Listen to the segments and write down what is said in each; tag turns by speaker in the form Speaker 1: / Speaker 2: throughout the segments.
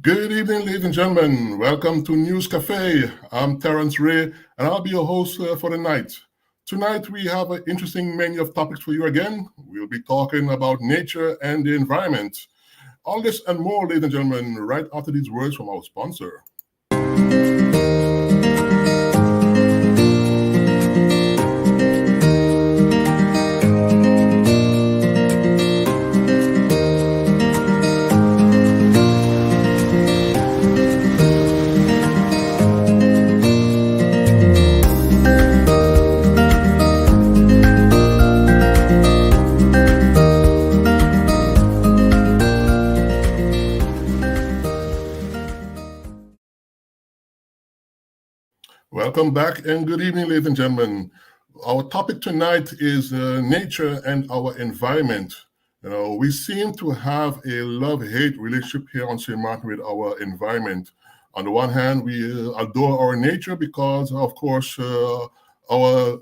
Speaker 1: Good evening, ladies and gentlemen. Welcome to News Café. I'm Terrence Ray, and I'll be your host for the night. Tonight, we have an interesting menu of topics for you again. We'll be talking about nature and the environment. All this and more, ladies and gentlemen, right after these words from our sponsor. Welcome back and good evening, ladies and gentlemen. Our topic tonight is nature and our environment. We seem to have a love-hate relationship here on St. Martin with our environment. On the one hand, we adore our nature because, of course, our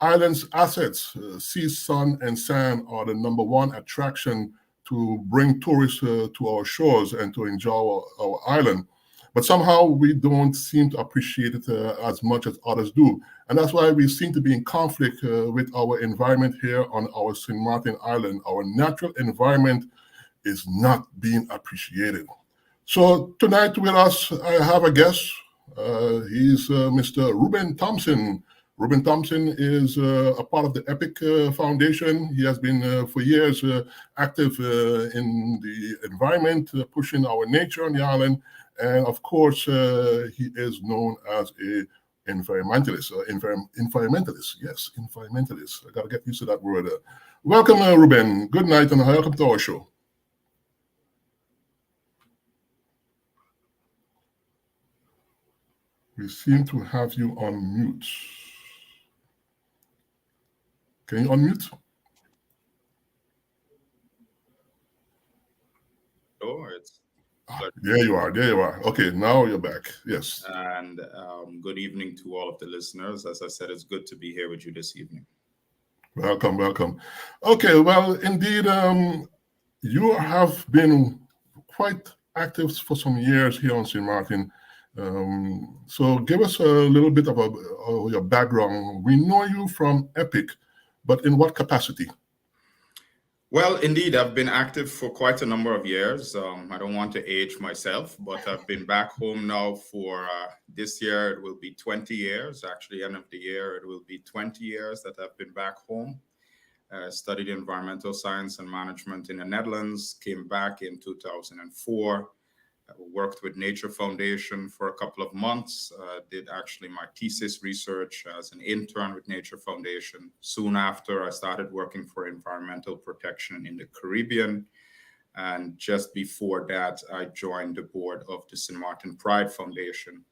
Speaker 1: island's assets, sea, sun, and sand, are the number one attraction to bring tourists to our shores and to enjoy our island. But somehow we don't seem to appreciate it as much as others do. And that's why we seem to be in conflict with our environment here on our St. Martin Island. Our natural environment is not being appreciated. So tonight with us, I have a guest. He's Mr. Rueben Thompson. Rueben Thompson is a part of the EPIC Foundation. He has been for years active in the environment, pushing our nature on the island. And of course, he is known as a environmentalist. Environmentalist, yes, environmentalist. I got to get used to that word. Welcome, Ruben. Good night and welcome to our show. We seem to have you on mute. Can you unmute?
Speaker 2: Oh, it's
Speaker 1: There you are. There you are. Okay, now you're back. Yes.
Speaker 2: and good evening to all of the listeners. As I said, it's good to be here with you this evening.
Speaker 1: Welcome, welcome. Okay, well, indeed, you have been quite active for some years here on St. Martin. So give us a little bit of your background. We know you from EPIC, but in what capacity?
Speaker 2: Well, indeed, I've been active for quite a number of years. I don't want to age myself, but I've been back home now for this year. It will be 20 years. Actually, end of the year, it will be 20 years that I've been back home. Studied environmental science and management in the Netherlands, came back in 2004. Worked with Nature Foundation for a couple of months, did actually my thesis research as an intern with Nature Foundation. Soon after, I started working for environmental protection in the Caribbean. And just before that, I joined the board of the St. Martin Pride Foundation.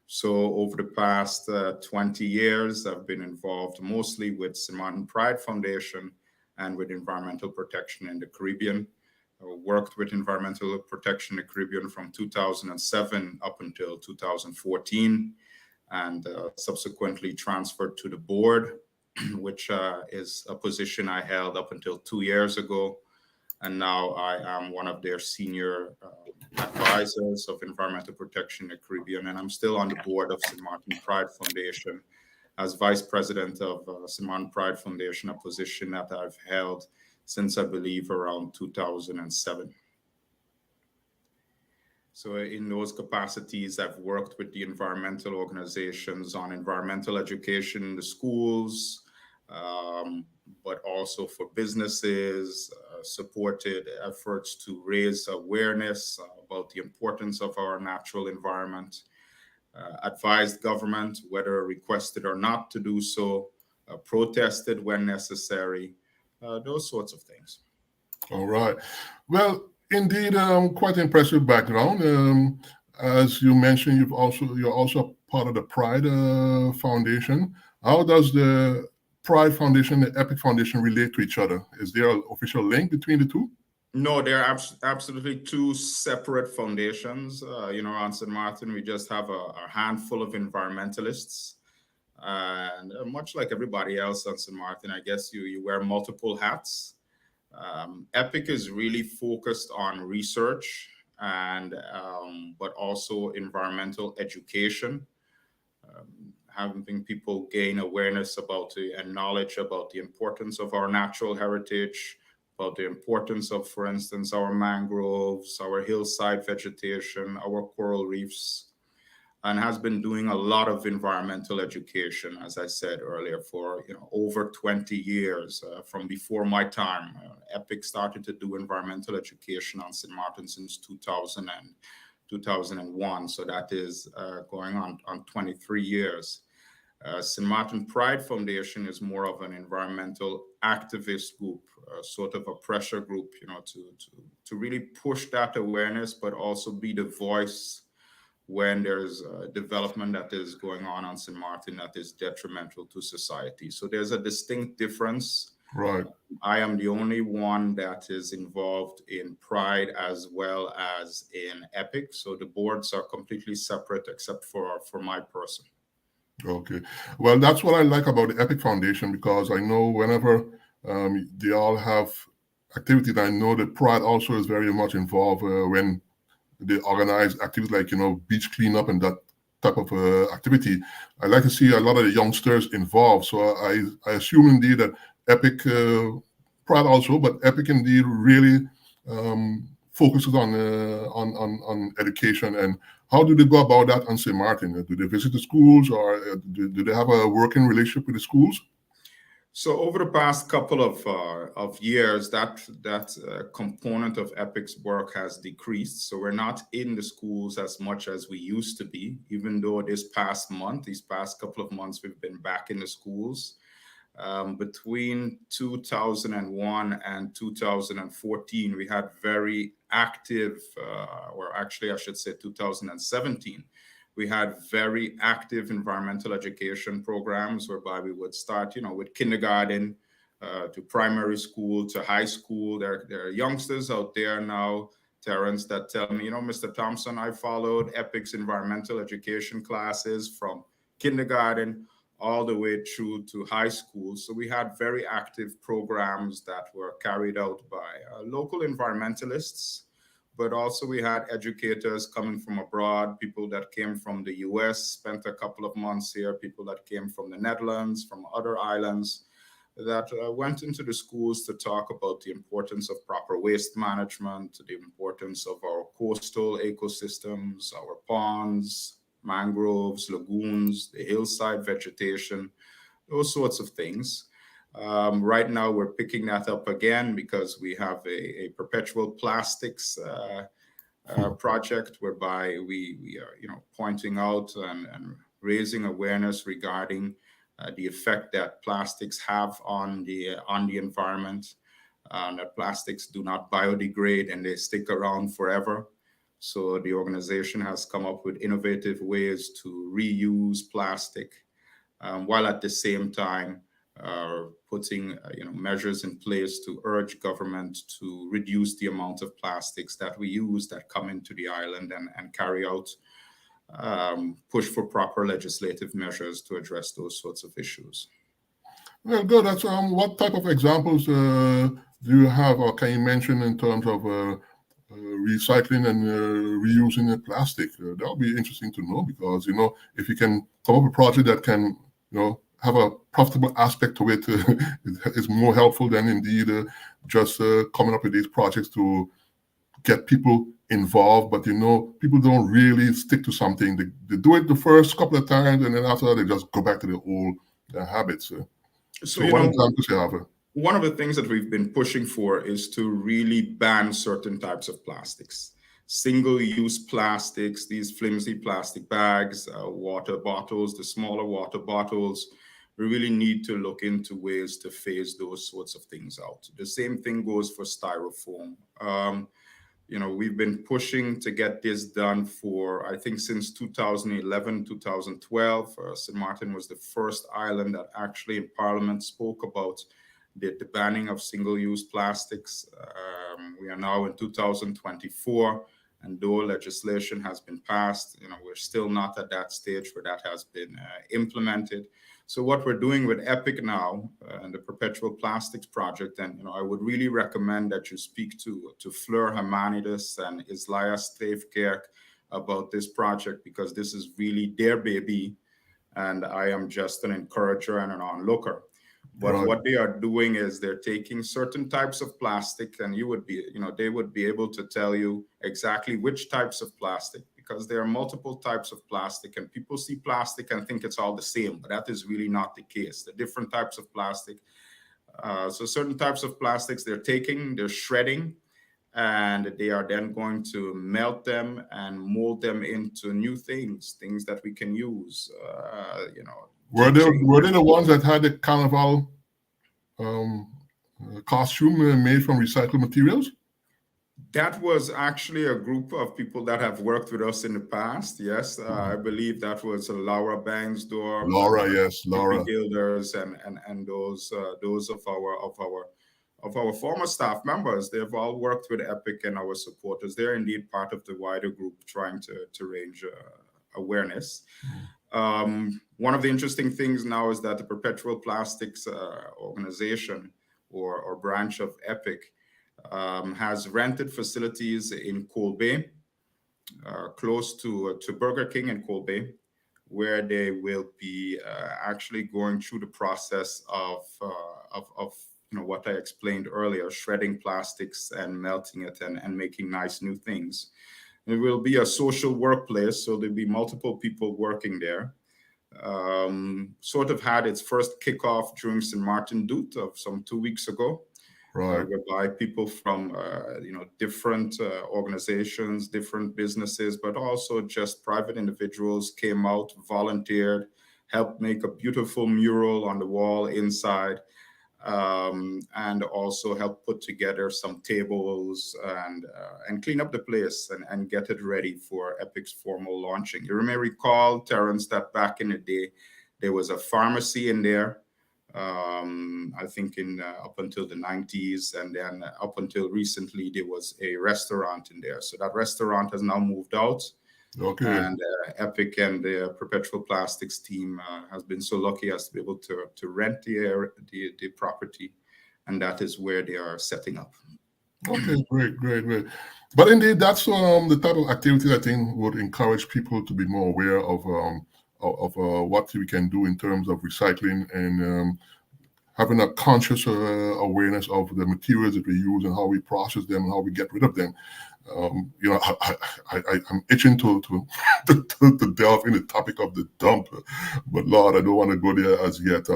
Speaker 2: So over the past 20 years, I've been involved mostly with St. Martin Pride Foundation and with environmental protection in the Caribbean. Worked with environmental protection in the Caribbean from 2007 up until 2014, and subsequently transferred to the board, which is a position I held up until 2 years ago. And now I am one of their senior advisors of environmental protection in the Caribbean, and I'm still on the board of St. Martin Pride Foundation as vice president of St. Martin Pride Foundation, a position that I've held since I believe around 2007. So in those capacities, I've worked with the environmental organizations on environmental education in the schools, but also for businesses, supported efforts to raise awareness about the importance of our natural environment, advised government, whether requested or not to do so, protested when necessary, those sorts of things.
Speaker 1: All right. Well, indeed, quite impressive background. As you mentioned, you're also part of the Pride Foundation. How does the Pride Foundation and the EPIC Foundation relate to each other? Is there an official link between the two?
Speaker 2: No, they're absolutely two separate foundations. On St. Martin, we just have a handful of environmentalists. And much like everybody else on St. Martin, I guess you wear multiple hats. EPIC is really focused on research and but also environmental education, having people gain awareness about and knowledge about the importance of our natural heritage, about the importance of, for instance, our mangroves, our hillside vegetation, our coral reefs, and has been doing a lot of environmental education, as I said earlier, for over 20 years, from before my time. EPIC started to do environmental education on St. Martin since 2000 and 2001, so that is going on 23 years. St. Martin Pride Foundation is more of an environmental activist group, sort of a pressure group, to really push that awareness, but also be the voice when there's development that is going on St. Martin that is detrimental to society. So there's a distinct difference.
Speaker 1: Right.
Speaker 2: I am the only one that is involved in Pride as well as in EPIC. So the boards are completely separate except for my person.
Speaker 1: Okay. Well, that's what I like about the EPIC Foundation, because I know whenever they all have activities, I know that Pride also is very much involved when they organize activities like, beach cleanup and that type of activity. I like to see a lot of the youngsters involved. So I assume indeed that EPIC, Pride also, but EPIC indeed really focuses on education. And how do they go about that on St. Martin? Do they visit the schools, or do they have a working relationship with the schools?
Speaker 2: So over the past couple of years, that component of EPIC's work has decreased. So we're not in the schools as much as we used to be, even though these past couple of months, we've been back in the schools. Between 2001 and 2014, we had very active, or actually I should say 2017, we had very active environmental education programs whereby we would start, with kindergarten to primary school to high school. There are youngsters out there now, Terrence, that tell me, Mr. Thompson, I followed EPIC's environmental education classes from kindergarten all the way through to high school. So we had very active programs that were carried out by local environmentalists, but also we had educators coming from abroad, people that came from the US, spent a couple of months here, people that came from the Netherlands, from other islands, that went into the schools to talk about the importance of proper waste management, the importance of our coastal ecosystems, our ponds, mangroves, lagoons, the hillside vegetation, those sorts of things. Right now, we're picking that up again because we have a perpetual plastics project whereby we are, pointing out and raising awareness regarding the effect that plastics have on the environment. That plastics do not biodegrade and they stick around forever. So the organization has come up with innovative ways to reuse plastic, while at the same time putting measures in place to urge government to reduce the amount of plastics that we use that come into the island, and carry out push for proper legislative measures to address those sorts of issues.
Speaker 1: Well, good. That's what type of examples do you have, or can you mention in terms of recycling and reusing the plastic? That'll be interesting to know, because if you can come up with a project that can have a profitable aspect to it, is more helpful than indeed just coming up with these projects to get people involved. But people don't really stick to something. They do it the first couple of times, and then after that they just go back to their old habits. So what examples you have?
Speaker 2: One of the things that we've been pushing for is to really ban certain types of plastics. Single-use plastics, these flimsy plastic bags, water bottles, the smaller water bottles. We really need to look into ways to phase those sorts of things out. The same thing goes for styrofoam. We've been pushing to get this done for, I think, since 2011, 2012. St. Martin was the first island that actually in Parliament spoke about the banning of single-use plastics. We are now in 2024, And though legislation has been passed, we're still not at that stage where that has been implemented. So what we're doing with EPIC now and the Perpetual Plastics Project, and I would really recommend that you speak to Fleur Hermanidis and Islaya Streefkerk about this project, because this is really their baby, and I am just an encourager and an onlooker. But
Speaker 1: Right.
Speaker 2: what they are doing is they're taking certain types of plastic, and they would be able to tell you exactly which types of plastic, because there are multiple types of plastic, and people see plastic and think it's all the same, but that is really not the case. The different types of plastic. So certain types of plastics they're shredding, and they are then going to melt them and mold them into new things that we can use.
Speaker 1: Were they the ones that had the carnival costume made from recycled materials?
Speaker 2: That was actually a group of people that have worked with us in the past. Yes, I believe that was Laura Bangsdorf,
Speaker 1: Laura
Speaker 2: Gilders, and those of our former staff members. They've all worked with EPIC and our supporters. They're indeed part of the wider group trying to raise awareness. One of the interesting things now is that the Perpetual Plastics organization or branch of EPIC has rented facilities in Coal Bay, close to Burger King in Coal Bay, where they will be actually going through the process of what I explained earlier, shredding plastics and melting it and making nice new things. It will be a social workplace, so there'll be multiple people working there. Sort of had its first kickoff during St. Martin Doot of some 2 weeks ago.
Speaker 1: Right.
Speaker 2: Whereby people from different organizations, different businesses, but also just private individuals came out, volunteered, helped make a beautiful mural on the wall inside, and also helped put together some tables and clean up the place and get it ready for EPIC's formal launching. You may recall, Terrence, that back in the day, there was a pharmacy in there. I think up until the 90s, and then up until recently, there was a restaurant in there. So that restaurant has now moved out.
Speaker 1: Okay.
Speaker 2: And EPIC and the Perpetual Plastics team has been so lucky as to be able to rent the property, and that is where they are setting up.
Speaker 1: Okay, great. But indeed, that's the type of activity I think would encourage people to be more aware of what we can do in terms of recycling and having a conscious awareness of the materials that we use and how we process them and how we get rid of them. I'm itching to delve in the topic of the dump, but Lord, I don't want to go there as yet.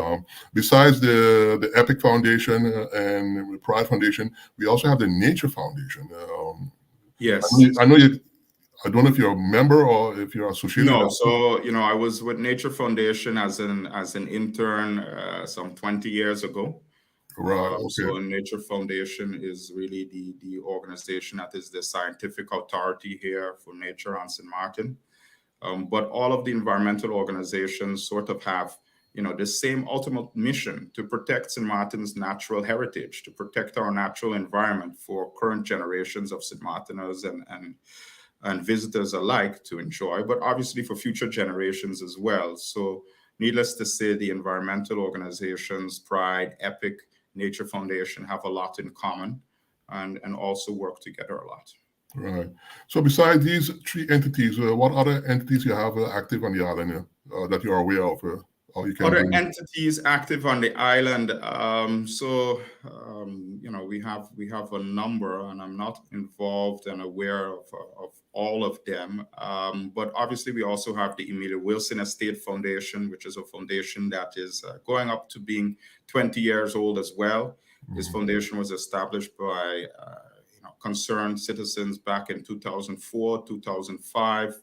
Speaker 1: Besides the EPIC Foundation and the Pride Foundation, we also have the Nature Foundation.
Speaker 2: Yes,
Speaker 1: I know you. I don't know if you're a member or if you're associated.
Speaker 2: No, so I was with Nature Foundation as an intern some 20 years ago.
Speaker 1: Right. Okay.
Speaker 2: So Nature Foundation is really the organization that is the scientific authority here for nature on St. Martin. But all of the environmental organizations sort of have the same ultimate mission to protect St. Martin's natural heritage, to protect our natural environment for current generations of St. Martiners and visitors alike to enjoy, but obviously for future generations as well. So needless to say, the environmental organizations, Pride, EPIC, Nature Foundation have a lot in common and also work together a lot.
Speaker 1: Right. So besides these three entities, what other entities you have active on the island that you are aware of?
Speaker 2: Other entities active on the island. We have a number, and I'm not involved and aware of all of them. But obviously, we also have the Emilia Wilson Estate Foundation, which is a foundation that is going up to being 20 years old as well. This foundation was established by concerned citizens back in 2004, 2005.
Speaker 1: I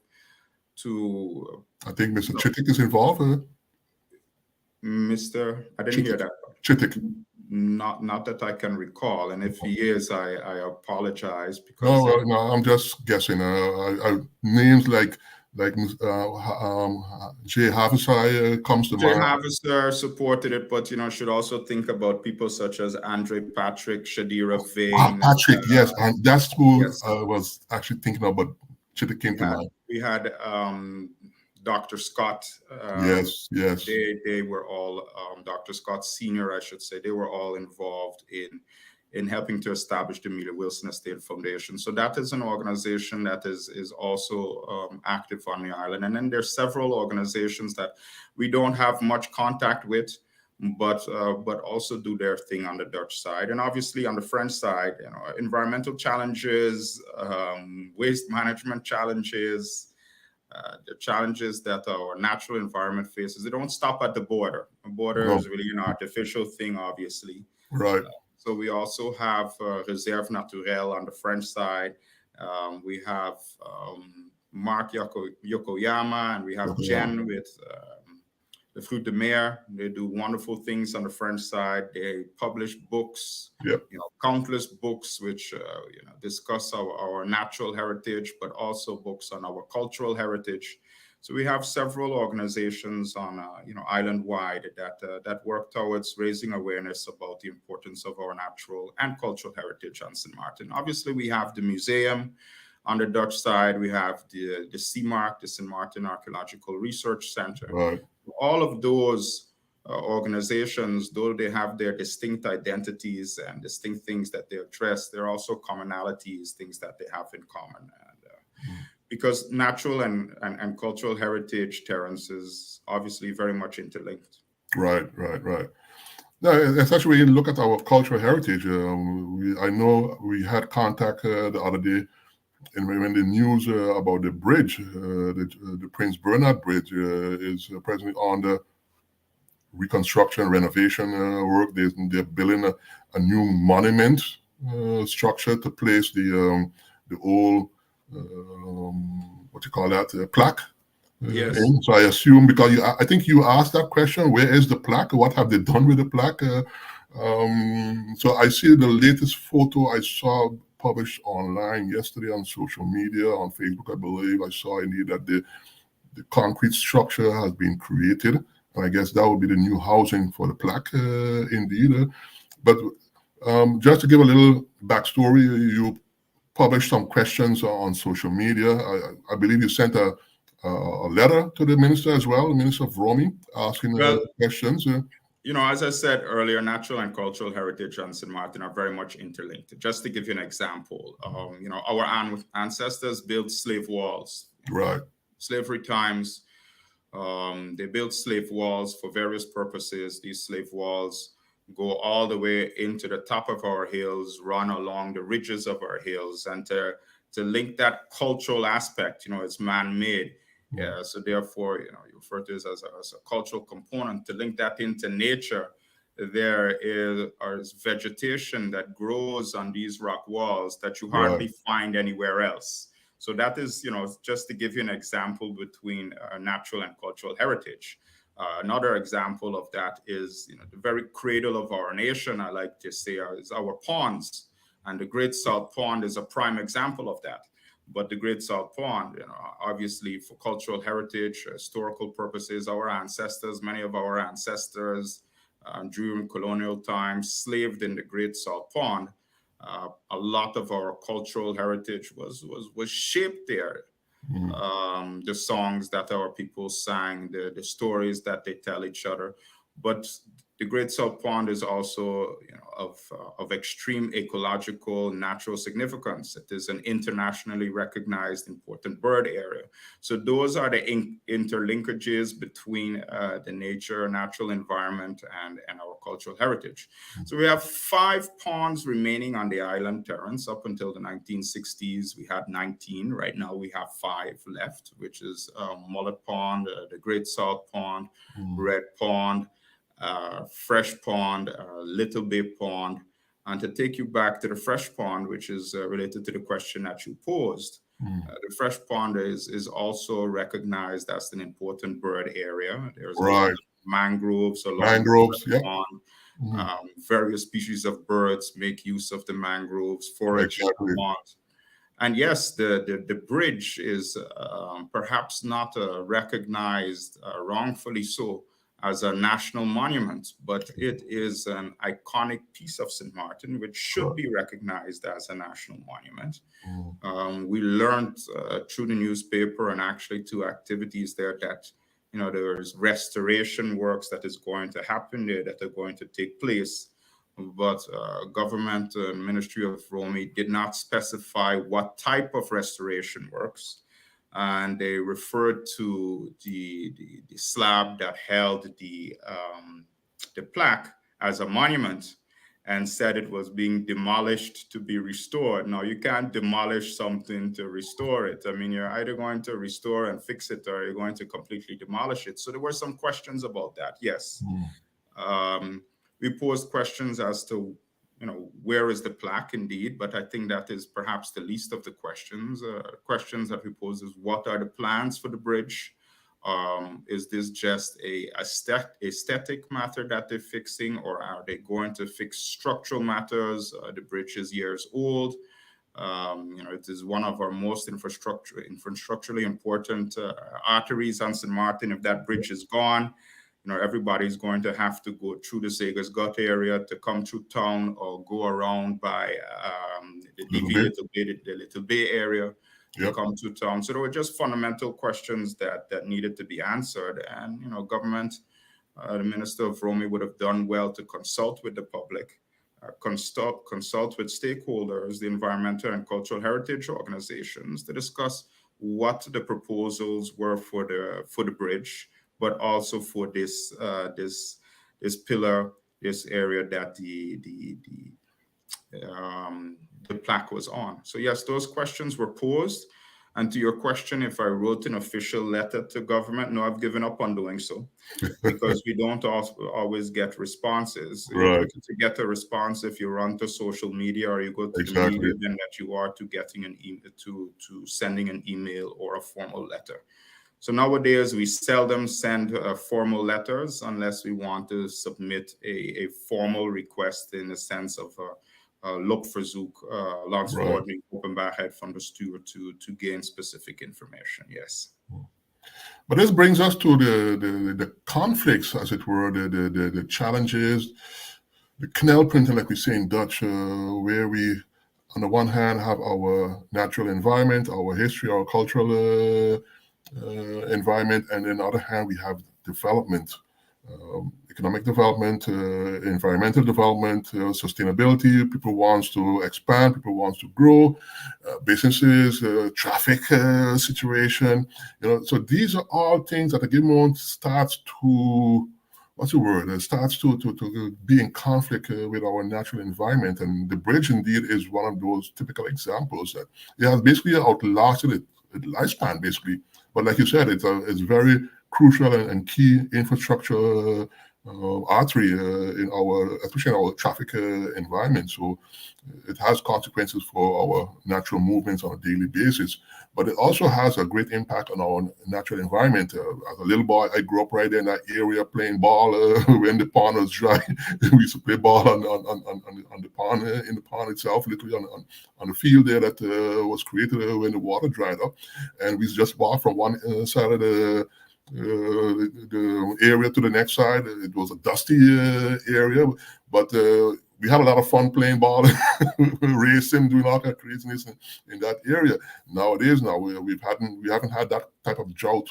Speaker 1: think Mr. Chittick is involved.
Speaker 2: I didn't hear that.
Speaker 1: Chittick.
Speaker 2: Not that I can recall, and if he is, I apologize because.
Speaker 1: No, I'm just guessing. Names like like Jay Havisai comes to
Speaker 2: Jay
Speaker 1: mind.
Speaker 2: Havister supported it, but should also think about people such as Andre Patrick, Shadira Vane.
Speaker 1: Patrick, yes, and that's who
Speaker 2: Yes,
Speaker 1: I was actually thinking about. Should came to mind.
Speaker 2: we had Dr. Scott.
Speaker 1: Yes, yes,
Speaker 2: They were all Dr. Scott Senior, I should say. They were all involved in helping to establish the Amelia Wilson Estate Foundation. So that is an organization that is also active on the island. And then there's several organizations that we don't have much contact with, but also do their thing on the Dutch side. And obviously on the French side, environmental challenges, waste management challenges, the challenges that our natural environment faces. They don't stop at the border. The border
Speaker 1: no,
Speaker 2: is really an artificial thing, obviously.
Speaker 1: right.
Speaker 2: So we also have Réserve Naturelle on the French side. We have Mark Yokoyama, and we have Jen with the Fruit de Mer. They do wonderful things on the French side. They publish books,
Speaker 1: Yep.
Speaker 2: Countless books which discuss our natural heritage, but also books on our cultural heritage. So we have several organizations on, island-wide that work towards raising awareness about the importance of our natural and cultural heritage on St. Martin. Obviously, we have the museum. On the Dutch side, we have the CMARC, the St. Martin Archaeological Research Center.
Speaker 1: Right.
Speaker 2: All of those organizations, though they have their distinct identities and distinct things that they address, there are also commonalities, things that they have in common. And because natural and cultural heritage, Terence, is obviously very much interlinked.
Speaker 1: Right. No, especially when you look at our cultural heritage. I know we had contact the other day, and when the news about the bridge, the Prince Bernard Bridge, is presently under reconstruction, renovation work. They're building a new monument structure to place the old what you call that plaque.
Speaker 2: Yes.
Speaker 1: So I assume, because I think you asked that question, where is the plaque? What have they done with the plaque? So I see the latest photo I saw published online yesterday on social media, on Facebook, I believe. I saw indeed that the concrete structure has been created. And I guess that would be the new housing for the plaque, indeed. But just to give a little backstory, you published some questions on social media. I believe you sent a letter to the minister as well, the Minister of Romy, asking questions.
Speaker 2: As I said earlier, natural and cultural heritage on St. Martin are very much interlinked. Just to give you an example, our ancestors built slave walls.
Speaker 1: Right.
Speaker 2: Slavery times, they built slave walls for various purposes. These slave walls go all the way into the top of our hills, run along the ridges of our hills, and to link that cultural aspect, it's man-made. Yeah, so therefore, you refer to it as a cultural component. To link that into nature, there is vegetation that grows on these rock walls that you hardly find anywhere else. So that is, just to give you an example between natural and cultural heritage. Another example of that is, the very cradle of our nation, I like to say, is our ponds. And the Great Salt Pond is a prime example of that. But the Great Salt Pond, obviously for cultural heritage, historical purposes, many of our ancestors during colonial times slaved in the Great Salt Pond. A lot of our cultural heritage was shaped there. The songs that our people sang, the stories that they tell each other. But the Great Salt Pond is also of extreme ecological natural significance. It is an internationally recognized important bird area. So those are the interlinkages between the natural environment and our cultural heritage. So we have 5 ponds remaining on the island, Terence. Up until the 1960s, we had 19. Right now we have 5 left, which is Mullet Pond, the Great Salt Pond, Red Pond, Fresh Pond, Little Bay Pond. And to take you back to the Fresh Pond, which is related to the question that you posed, the Fresh Pond is also recognized as an important bird area. There's a lot of mangroves along the pond. Various species of birds make use of the mangroves, forage. And yes, the bridge is perhaps not recognized, wrongfully so, as a national monument, but it is an iconic piece of St. Martin, which should be recognized as a national monument. We learned through the newspaper and actually two activities there that, there's restoration works that is going to happen there that are going to take place. But government and Ministry of Romy did not specify what type of restoration works. And they referred to the slab that held the plaque as a monument and said it was being demolished to be restored. Now, you can't demolish something to restore it. I mean, you're either going to restore and fix it or you're going to completely demolish it. So there were some questions about that, yes. We posed questions as to, where is the plaque indeed, but I think that is perhaps the least of the questions. Questions that we pose is, what are the plans for the bridge? Is this just a aesthetic matter that they're fixing, or are they going to fix structural matters? The bridge is years old. It is one of our most infrastructurally important arteries on St. Martin. If that bridge is gone, everybody's going to have to go through the Sagas Gut area to come through town, or go around by the Little Bay area to come to town. So there were just fundamental questions that needed to be answered. And, government, the Minister of Romy would have done well to consult with the public, consult with stakeholders, the environmental and cultural heritage organizations, to discuss what the proposals were for the bridge, but also for this pillar, this area that the plaque was on. So yes, those questions were posed. And to your question, if I wrote an official letter to government, no, I've given up on doing so, because we don't always get responses.
Speaker 1: Right.
Speaker 2: To get a response, if you run to social media or you go to the media, then that you are to getting an email, to sending an email or a formal letter. So nowadays, we seldom send formal letters unless we want to submit a formal request in the sense of look for Zook, langsverordening, openbaarheid van bestuur to gain specific information. Yes.
Speaker 1: But this brings us to the conflicts, as it were, the challenges, the knelpunten, like we say in Dutch, where we, on the one hand, have our natural environment, our history, our cultural environment, and on the other hand, we have development, economic development, environmental development, sustainability. People want to expand, people want to grow, businesses, traffic situation. So these are all things that at a given moment starts to, starts to be in conflict with our natural environment. And the bridge indeed is one of those typical examples that it has basically outlasted its lifespan, basically. But like you said, it's very crucial and key infrastructure artery especially in our traffic environment. So it has consequences for our natural movements on a daily basis. But it also has a great impact on our natural environment. As a little boy, I grew up right there in that area playing ball when the pond was dry. We used to play ball on the pond, in the pond itself, literally on the field there that was created when the water dried up. And we just walked from one side of the area to the next side. It was a dusty area, but we had a lot of fun playing ball, racing, doing all kind of craziness in that area. Nowadays, we haven't had that type of drought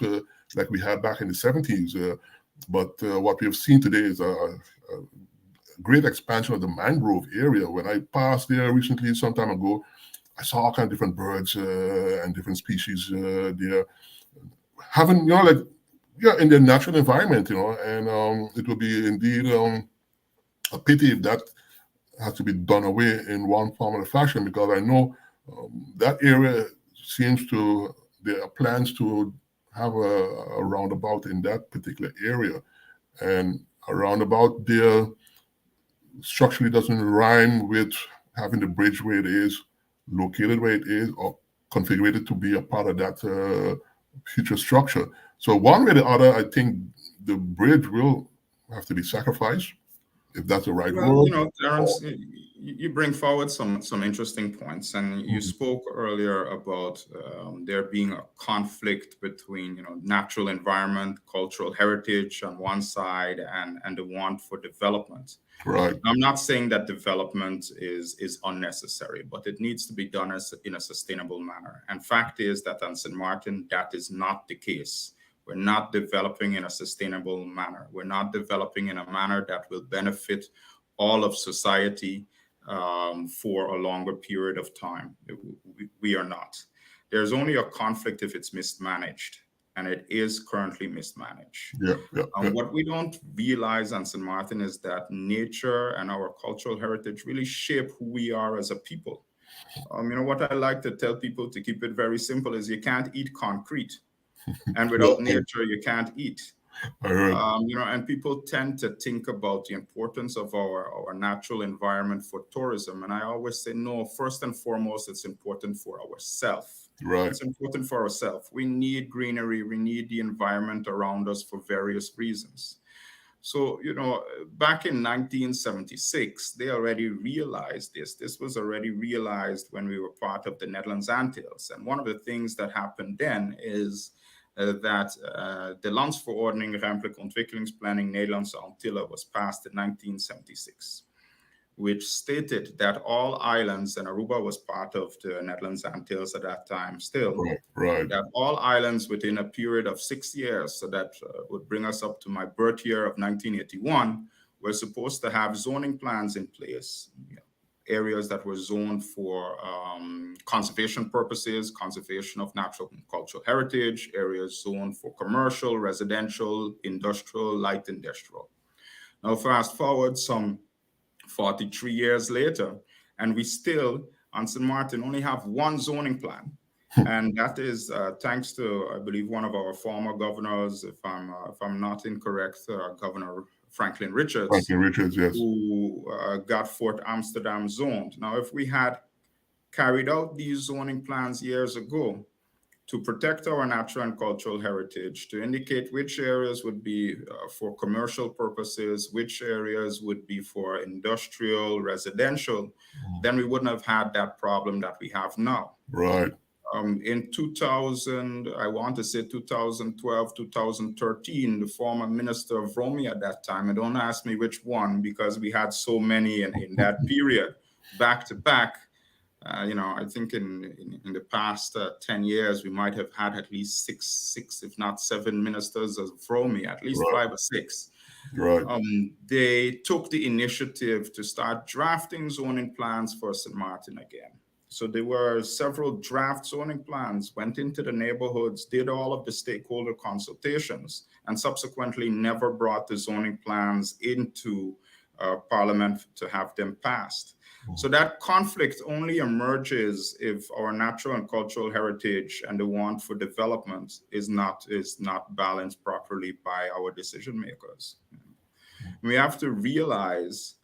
Speaker 1: like we had back in the 70s. But what we have seen today is a great expansion of the mangrove area. When I passed there recently, some time ago, I saw all kind of different birds and different species there, having in their natural environment, and it would be indeed a pity if that has to be done away in one form or fashion, because I know that area there are plans to have a roundabout in that particular area, and a roundabout there structurally doesn't rhyme with having the bridge where it is, located where it is, or configured to be a part of that future structure. So one way or the other, I think the bridge will have to be sacrificed. if that's the right
Speaker 2: Well,
Speaker 1: word.
Speaker 2: Terence, you bring forward some interesting points, and you
Speaker 1: Mhm.
Speaker 2: spoke earlier about there being a conflict between natural environment, cultural heritage on one side, and the want for development.
Speaker 1: Right.
Speaker 2: I'm not saying that development is unnecessary, but it needs to be done in a sustainable manner. And fact is that on St. Martin, that is not the case. We're not developing in a sustainable manner. We're not developing in a manner that will benefit all of society for a longer period of time. We are not. There's only a conflict if it's mismanaged, and it is currently mismanaged.
Speaker 1: Yeah. Yeah. Yeah.
Speaker 2: What we don't realize on St. Martin is that nature and our cultural heritage really shape who we are as a people. What I like to tell people, to keep it very simple, is you can't eat concrete, and without
Speaker 1: Yeah.
Speaker 2: nature, you can't eat.
Speaker 1: I heard.
Speaker 2: And people tend to think about the importance of our natural environment for tourism. And I always say, no, first and foremost, it's important for ourselves.
Speaker 1: Right.
Speaker 2: It's important for ourselves. We need greenery. We need the environment around us for various reasons. So, back in 1976, they already realized this. This was already realized when we were part of the Netherlands Antilles. And one of the things that happened then is dat de Landsverordening Ruimtelijke Ontwikkelingsplanning Nederlandse Antillen was passed in 1976, which stated that all islands, and Aruba was part of the Netherlands Antilles at that time still,
Speaker 1: Right.
Speaker 2: that all islands within a period of 6 years, so that would bring us up to my birth year of 1981, were supposed to have zoning plans in place, areas that were zoned for conservation purposes, conservation of natural and cultural heritage, areas zoned for commercial, residential, industrial, light industrial. Now, fast forward some 43 years later, and we still, on St. Martin, only have one zoning plan. And that is thanks to, I believe, one of our former governors, if I'm not incorrect, Governor Franklin Richards,
Speaker 1: Yes.
Speaker 2: who got Fort Amsterdam zoned. Now, if we had carried out these zoning plans years ago to protect our natural and cultural heritage, to indicate which areas would be for commercial purposes, which areas would be for industrial, residential, then we wouldn't have had that problem that we have now.
Speaker 1: Right.
Speaker 2: In 2000, I want to say 2012, 2013, the former minister of Romy at that time, and don't ask me which one, because we had so many in that period, back to back. I think in the past 10 years, we might have had at least six, if not 7 ministers of Romy, at least 5 or 6.
Speaker 1: Right.
Speaker 2: They took the initiative to start drafting zoning plans for St. Martin again. So there were several draft zoning plans, went into the neighborhoods, did all of the stakeholder consultations, and subsequently never brought the zoning plans into Parliament to have them passed. So that conflict only emerges if our natural and cultural heritage and the want for development is not balanced properly by our decision makers. We have to realize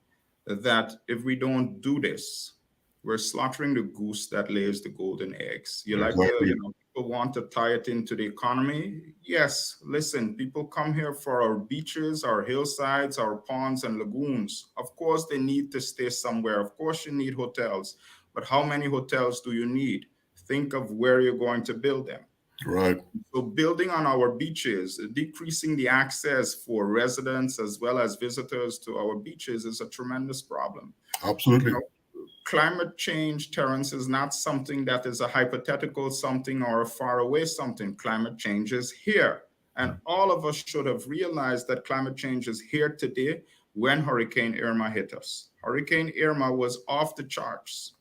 Speaker 2: that if we don't do this, we're slaughtering the goose that lays the golden eggs. People want to tie it into the economy. Yes, listen, people come here for our beaches, our hillsides, our ponds and lagoons. Of course, they need to stay somewhere. Of course, you need hotels. But how many hotels do you need? Think of where you're going to build them.
Speaker 1: Right.
Speaker 2: So building on our beaches, decreasing the access for residents as well as visitors to our beaches is a tremendous problem.
Speaker 1: Absolutely.
Speaker 2: Climate change, Terence, is not something that is a hypothetical something or a faraway something. Climate change is here. And all of us should have realized that climate change is here today when Hurricane Irma hit us. Hurricane Irma was off the charts.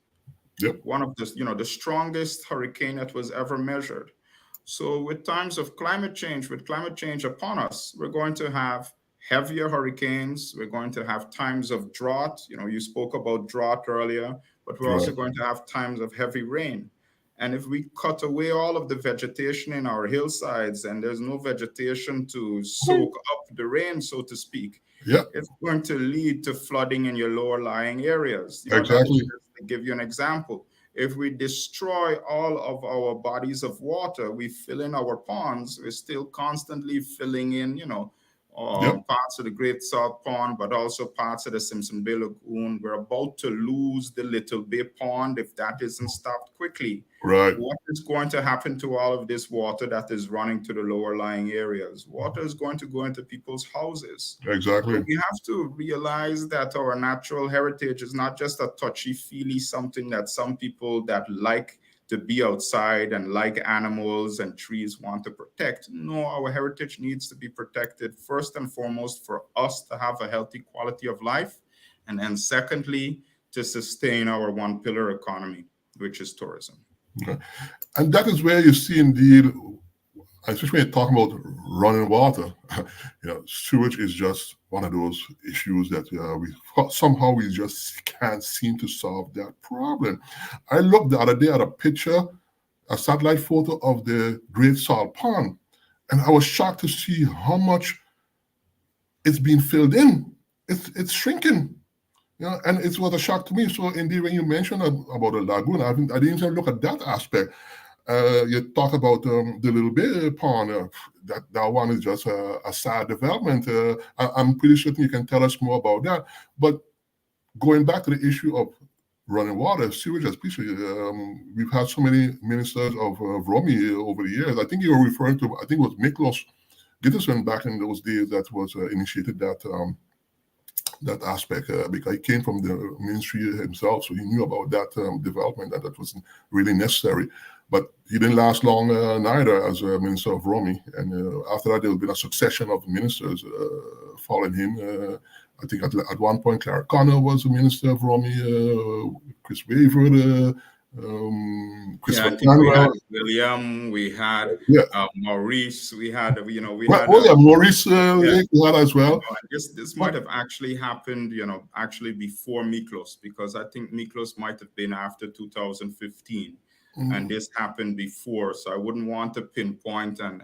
Speaker 1: Yep.
Speaker 2: One of the strongest hurricane that was ever measured. So with times of climate change, with climate change upon us, we're going to have heavier hurricanes. We're going to have times of drought. You spoke about drought earlier, but we're also going to have times of heavy rain. And if we cut away all of the vegetation in our hillsides and there's no vegetation to soak up the rain, so to speak, it's going to lead to flooding in your lower lying areas.
Speaker 1: Exactly.
Speaker 2: To give you an example, if we destroy all of our bodies of water, we fill in our ponds, we're still constantly filling in,
Speaker 1: Yep.
Speaker 2: parts of the Great Salt Pond, but also parts of the Simpson Bay Lagoon. We're about to lose the Little Bay Pond if that isn't stopped quickly.
Speaker 1: Right.
Speaker 2: What is going to happen to all of this water that is running to the lower lying areas? Water is going to go into people's houses.
Speaker 1: Exactly.
Speaker 2: So we have to realize that our natural heritage is not just a touchy-feely something that some people that like to be outside and like animals and trees want to protect. No, our heritage needs to be protected first and foremost for us to have a healthy quality of life. And then secondly, to sustain our one pillar economy, which is tourism.
Speaker 1: Okay. And that is where you see indeed, especially when you're talking about running water, sewage is just one of those issues that we just can't seem to solve that problem. I looked the other day at a satellite photo of the Great Salt Pond, and I was shocked to see how much it's being filled in. It's shrinking. And it was a shock to me. So indeed, when you mentioned about the lagoon, I didn't even look at that aspect. You talk about the Little Bay Pond. That one is just a sad development. I'm pretty certain you can tell us more about that. But going back to the issue of running water, sewage, especially, we've had so many ministers of Romy over the years. I think you were referring to, I think it was Miklos Gitterson back in those days that was initiated that aspect because he came from the ministry himself, so he knew about that development, and that wasn't really necessary. But he didn't last long neither as a minister of Romy. And after that, there's been a succession of ministers following him. I think at one point, Clara Connor was a minister of Romy, Chris Waverd,
Speaker 2: I think we had William, we had Maurice, we had
Speaker 1: Maurice Lake we had as well.
Speaker 2: This might have actually happened, actually before Miklos, because I think Miklos might have been after 2015. And this happened before, so I wouldn't want to pinpoint. But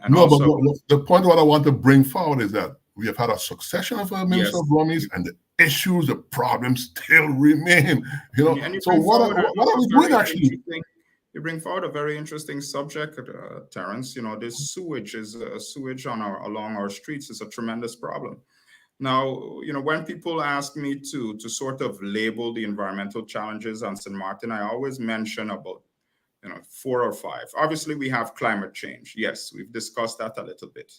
Speaker 1: the point what I want to bring forward is that we have had a succession of ministers of Romys, and the issues, the problems still remain. So what are we doing actually?
Speaker 2: You bring forward a very interesting subject, Terrence. This sewage along our streets is a tremendous problem. Now, when people ask me to sort of label the environmental challenges on St. Martin, I always mention about 4 or 5. Obviously, we have climate change. Yes, we've discussed that a little bit.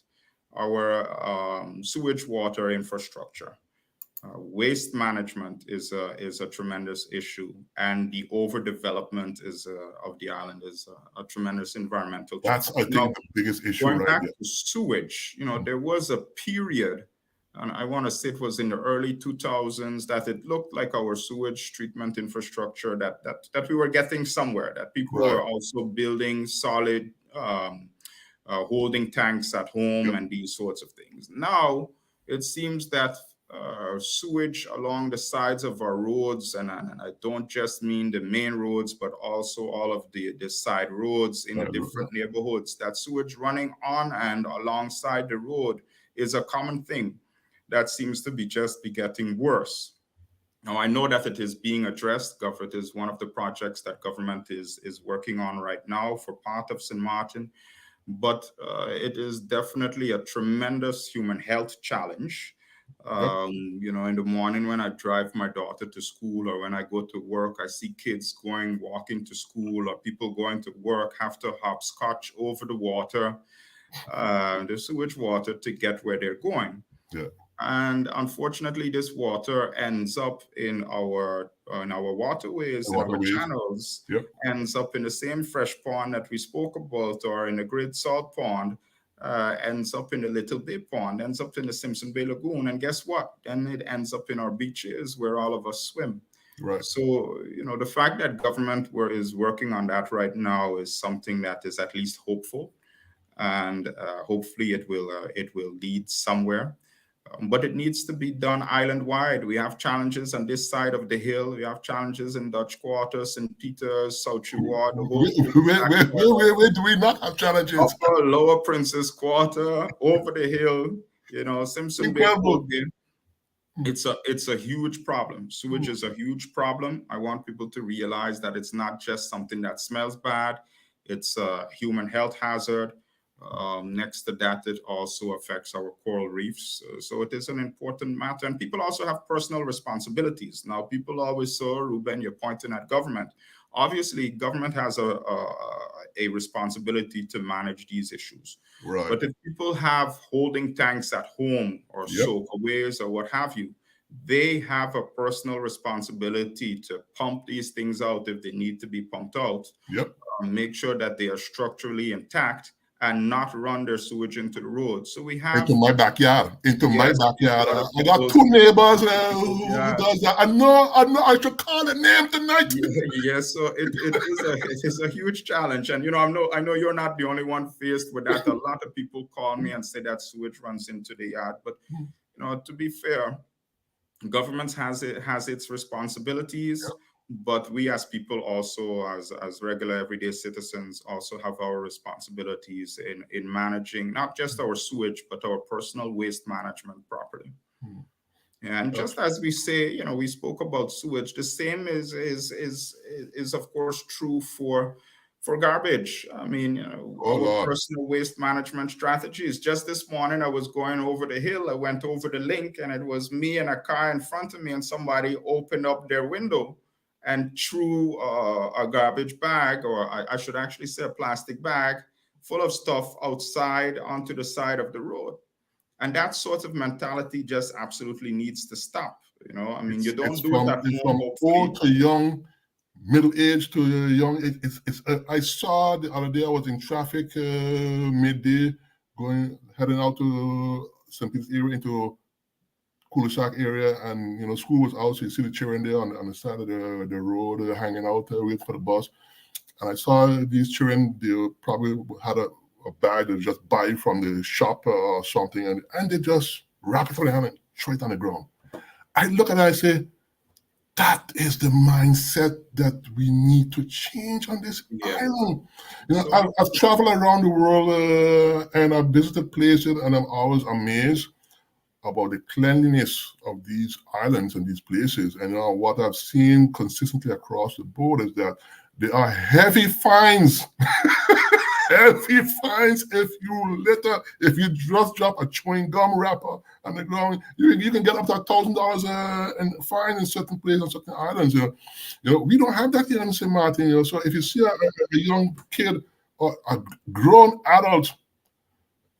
Speaker 2: Our sewage water infrastructure, waste management is a tremendous issue, and the overdevelopment of the island is a tremendous environmental challenge.
Speaker 1: That's, I think, the biggest issue.
Speaker 2: Going back to sewage, there was a period, and I want to say it was in the early 2000s, that it looked like our sewage treatment infrastructure that we were getting somewhere, that people were also building solid holding tanks at home and these sorts of things. Now, it seems that sewage along the sides of our roads, and I don't just mean the main roads, but also all of the side roads in the different neighborhoods, that sewage running on and alongside the road is a common thing that seems to be getting worse. Now, I know that it is being addressed. It is one of the projects that government is working on right now for part of St. Martin, but it is definitely a tremendous human health challenge. In the morning when I drive my daughter to school, or when I go to work, I see kids walking to school, or people going to work have to hopscotch over the water, the sewage water, to get where they're going.
Speaker 1: Yeah.
Speaker 2: And unfortunately, this water ends up in our waterways, in our channels, ends up in the same fresh pond that we spoke about, or in the Great Salt Pond, ends up in the Little Bay Pond, ends up in the Simpson Bay Lagoon. And guess what? Then it ends up in our beaches where all of us swim.
Speaker 1: Right.
Speaker 2: So, the fact that government is working on that right now is something that is at least hopeful. And hopefully it will lead somewhere. But it needs to be done island-wide. We have challenges on this side of the hill. We have challenges in Dutch Quarter, St. Peter's, South Cheward.
Speaker 1: Where do we not have challenges?
Speaker 2: Upper, Lower Princess Quarter, over the hill, Simpson Bay. It's a huge problem. Sewage is a huge problem. I want people to realize that it's not just something that smells bad. It's a human health hazard. Next to that, it also affects our coral reefs. So it is an important matter. And people also have personal responsibilities. Now, people always say, Ruben, you're pointing at government. Obviously, government has a responsibility to manage these issues.
Speaker 1: Right.
Speaker 2: But if people have holding tanks at home or
Speaker 1: Yep.
Speaker 2: soakaways or what have you, they have a personal responsibility to pump these things out if they need to be pumped out,
Speaker 1: Yep.
Speaker 2: make sure that they are structurally intact and not run their sewage into the road. So we have
Speaker 1: Into my backyard.
Speaker 2: yes,
Speaker 1: I got two neighbors who
Speaker 2: yeah,
Speaker 1: does that. I know. I should call a name tonight.
Speaker 2: yes. So it is a huge challenge, and I know you're not the only one faced with that. A lot of people call me and say that sewage runs into the yard, but to be fair, government has its responsibilities, but we as people also, as regular everyday citizens, also have our responsibilities in managing not just our sewage but our personal waste management properly. And just as we say, we spoke about sewage, the same is of course true for garbage. I mean,
Speaker 1: Oh,
Speaker 2: our
Speaker 1: Lord.
Speaker 2: personal waste management strategies. Just this morning, I was going over the hill. I went over the link, and it was me and a car in front of me, and somebody opened up their window and threw a garbage bag, or I should actually say a plastic bag full of stuff outside onto the side of the road. And that sort of mentality just absolutely needs to stop. I mean, you don't do it at
Speaker 1: It's
Speaker 2: home,
Speaker 1: from
Speaker 2: hopefully.
Speaker 1: old to young, middle age to young. I saw the other day, I was in traffic midday, heading out to St. Peter's area into Coolishak area, and school was out, so you see the children there on the side of the road, hanging out, waiting for the bus. And I saw these children, they probably had a bag they just buy from the shop or something, and they just wrap it around hand and throw it on the ground. I look at it and I say, that is the mindset that we need to change on this island. I've traveled around the world and I've visited places, and I'm always amazed about the cleanliness of these islands and these places. And what I've seen consistently across the board is that there are heavy fines. Heavy fines if you litter, if you just drop a chewing gum wrapper on the ground. You can get up to $1,000 in fine in certain places on certain islands. We don't have that here in St. Martin. So if you see a young kid or a grown adult,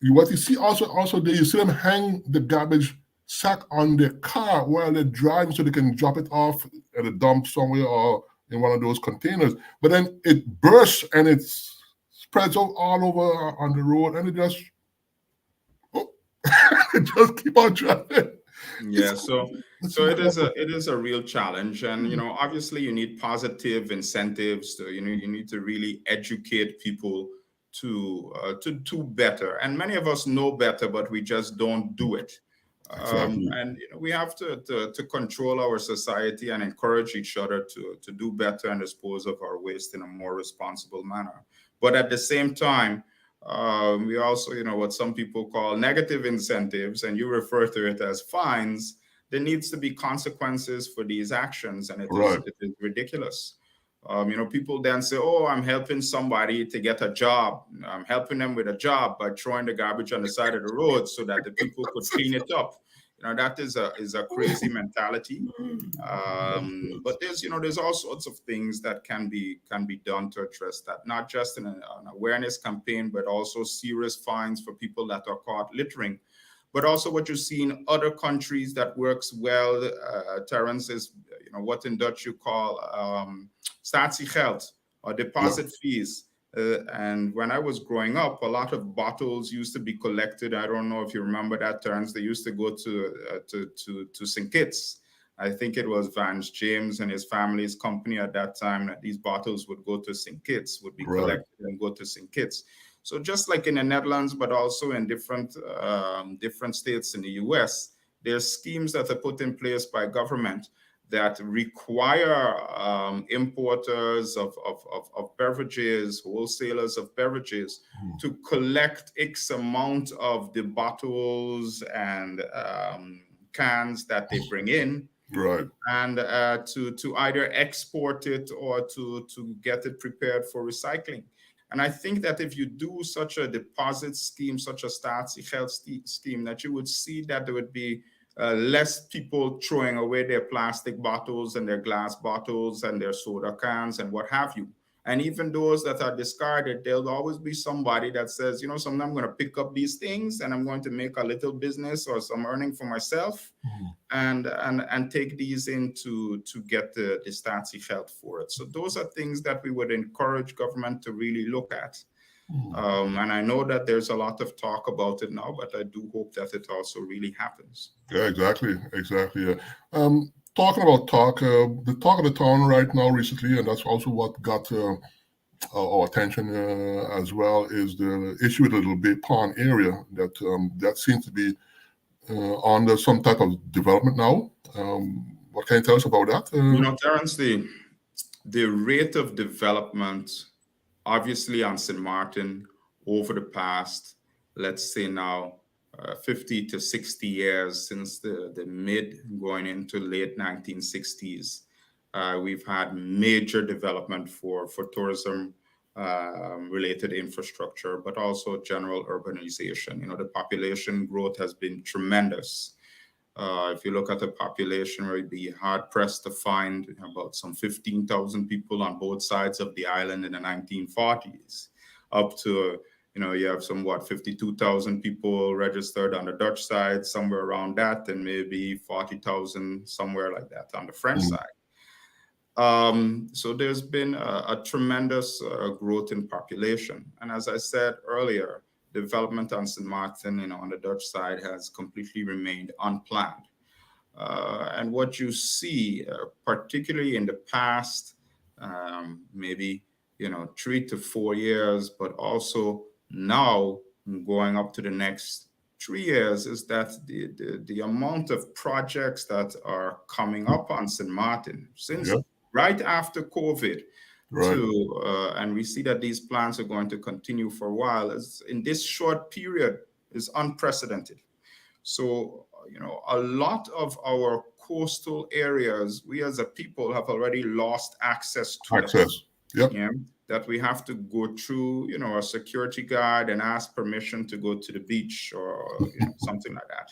Speaker 1: what you see also there, you see them hang the garbage sack on their car while they're driving, so they can drop it off at a dump somewhere or in one of those containers. But then it bursts and it's spreads out all over on the road, and it just keep on driving.
Speaker 2: Yeah, so it is a real challenge, and obviously you need positive incentives. You need to really educate people to do better. And many of us know better, but we just don't do it.
Speaker 1: Exactly.
Speaker 2: And we have to control our society and encourage each other to do better and dispose of our waste in a more responsible manner. But at the same time, we also, what some people call negative incentives, and you refer to it as fines. There needs to be consequences for these actions, and it is ridiculous. People then say, "Oh, I'm helping somebody to get a job. I'm helping them with a job by throwing the garbage on the side of the road so that the people could clean it up." That is a crazy mentality. But there's all sorts of things that can be done to address that. Not just an awareness campaign, but also serious fines for people that are caught littering. But also what you see in other countries that works well, Terence, is what in Dutch you call statiegeld, or deposit fees. And when I was growing up, a lot of bottles used to be collected. I don't know if you remember that, Terence. They used to go to St. Kitts. I think it was Vance James and his family's company at that time that these bottles would go to St. Kitts, would be collected and go to St. Kitts. So just like in the Netherlands, but also in different states in the US, there's schemes that are put in place by government that require importers of beverages, wholesalers of beverages, to collect X amount of the bottles and cans that they bring in, and to either export it or to get it prepared for recycling. And I think that if you do such a deposit scheme, such a staatsgeld scheme, that you would see that there would be less people throwing away their plastic bottles and their glass bottles and their soda cans and what have you. And even those that are discarded, there'll always be somebody that says, you know, someday I'm going to pick up these things and I'm going to make a little business or some earning for myself, and take these in to get the staatsgeld for it. So those are things that we would encourage government to really look at. And I know that there's a lot of talk about it now, but I do hope that it also really happens.
Speaker 1: Yeah, exactly. Yeah. Talking about talk, the talk of the town right now recently, and that's also what got our attention as well, is the issue with the Little Bay Pond area that seems to be under some type of development now. What can you tell us about that?
Speaker 2: You know, Terence, the rate of development, obviously on St. Martin over the past, let's say now, 50 to 60 years since the mid going into late 1960s, we've had major development for tourism related infrastructure, but also general urbanization. You know, the population growth has been tremendous. If you look at the population, we'd be hard pressed to find about some 15,000 people on both sides of the island in the 1940s, up to, you know, you have somewhat 52,000 people registered on the Dutch side, somewhere around that, and maybe 40,000 somewhere like that on the French side. So there's been a tremendous growth in population. And as I said earlier, development on St. Martin, you know, on the Dutch side has completely remained unplanned. And what you see, particularly in the past, maybe, you know, 3 to 4 years, but also now going up to the next 3 years, is that the amount of projects that are coming up on St. Martin since right after COVID, and we see that these plans are going to continue for a while, is in this short period is unprecedented. So, you know, a lot of our coastal areas, we as a people have already lost access to. Yeah, that we have to go through, you know, a security guard and ask permission to go to the beach or, you know, something like that.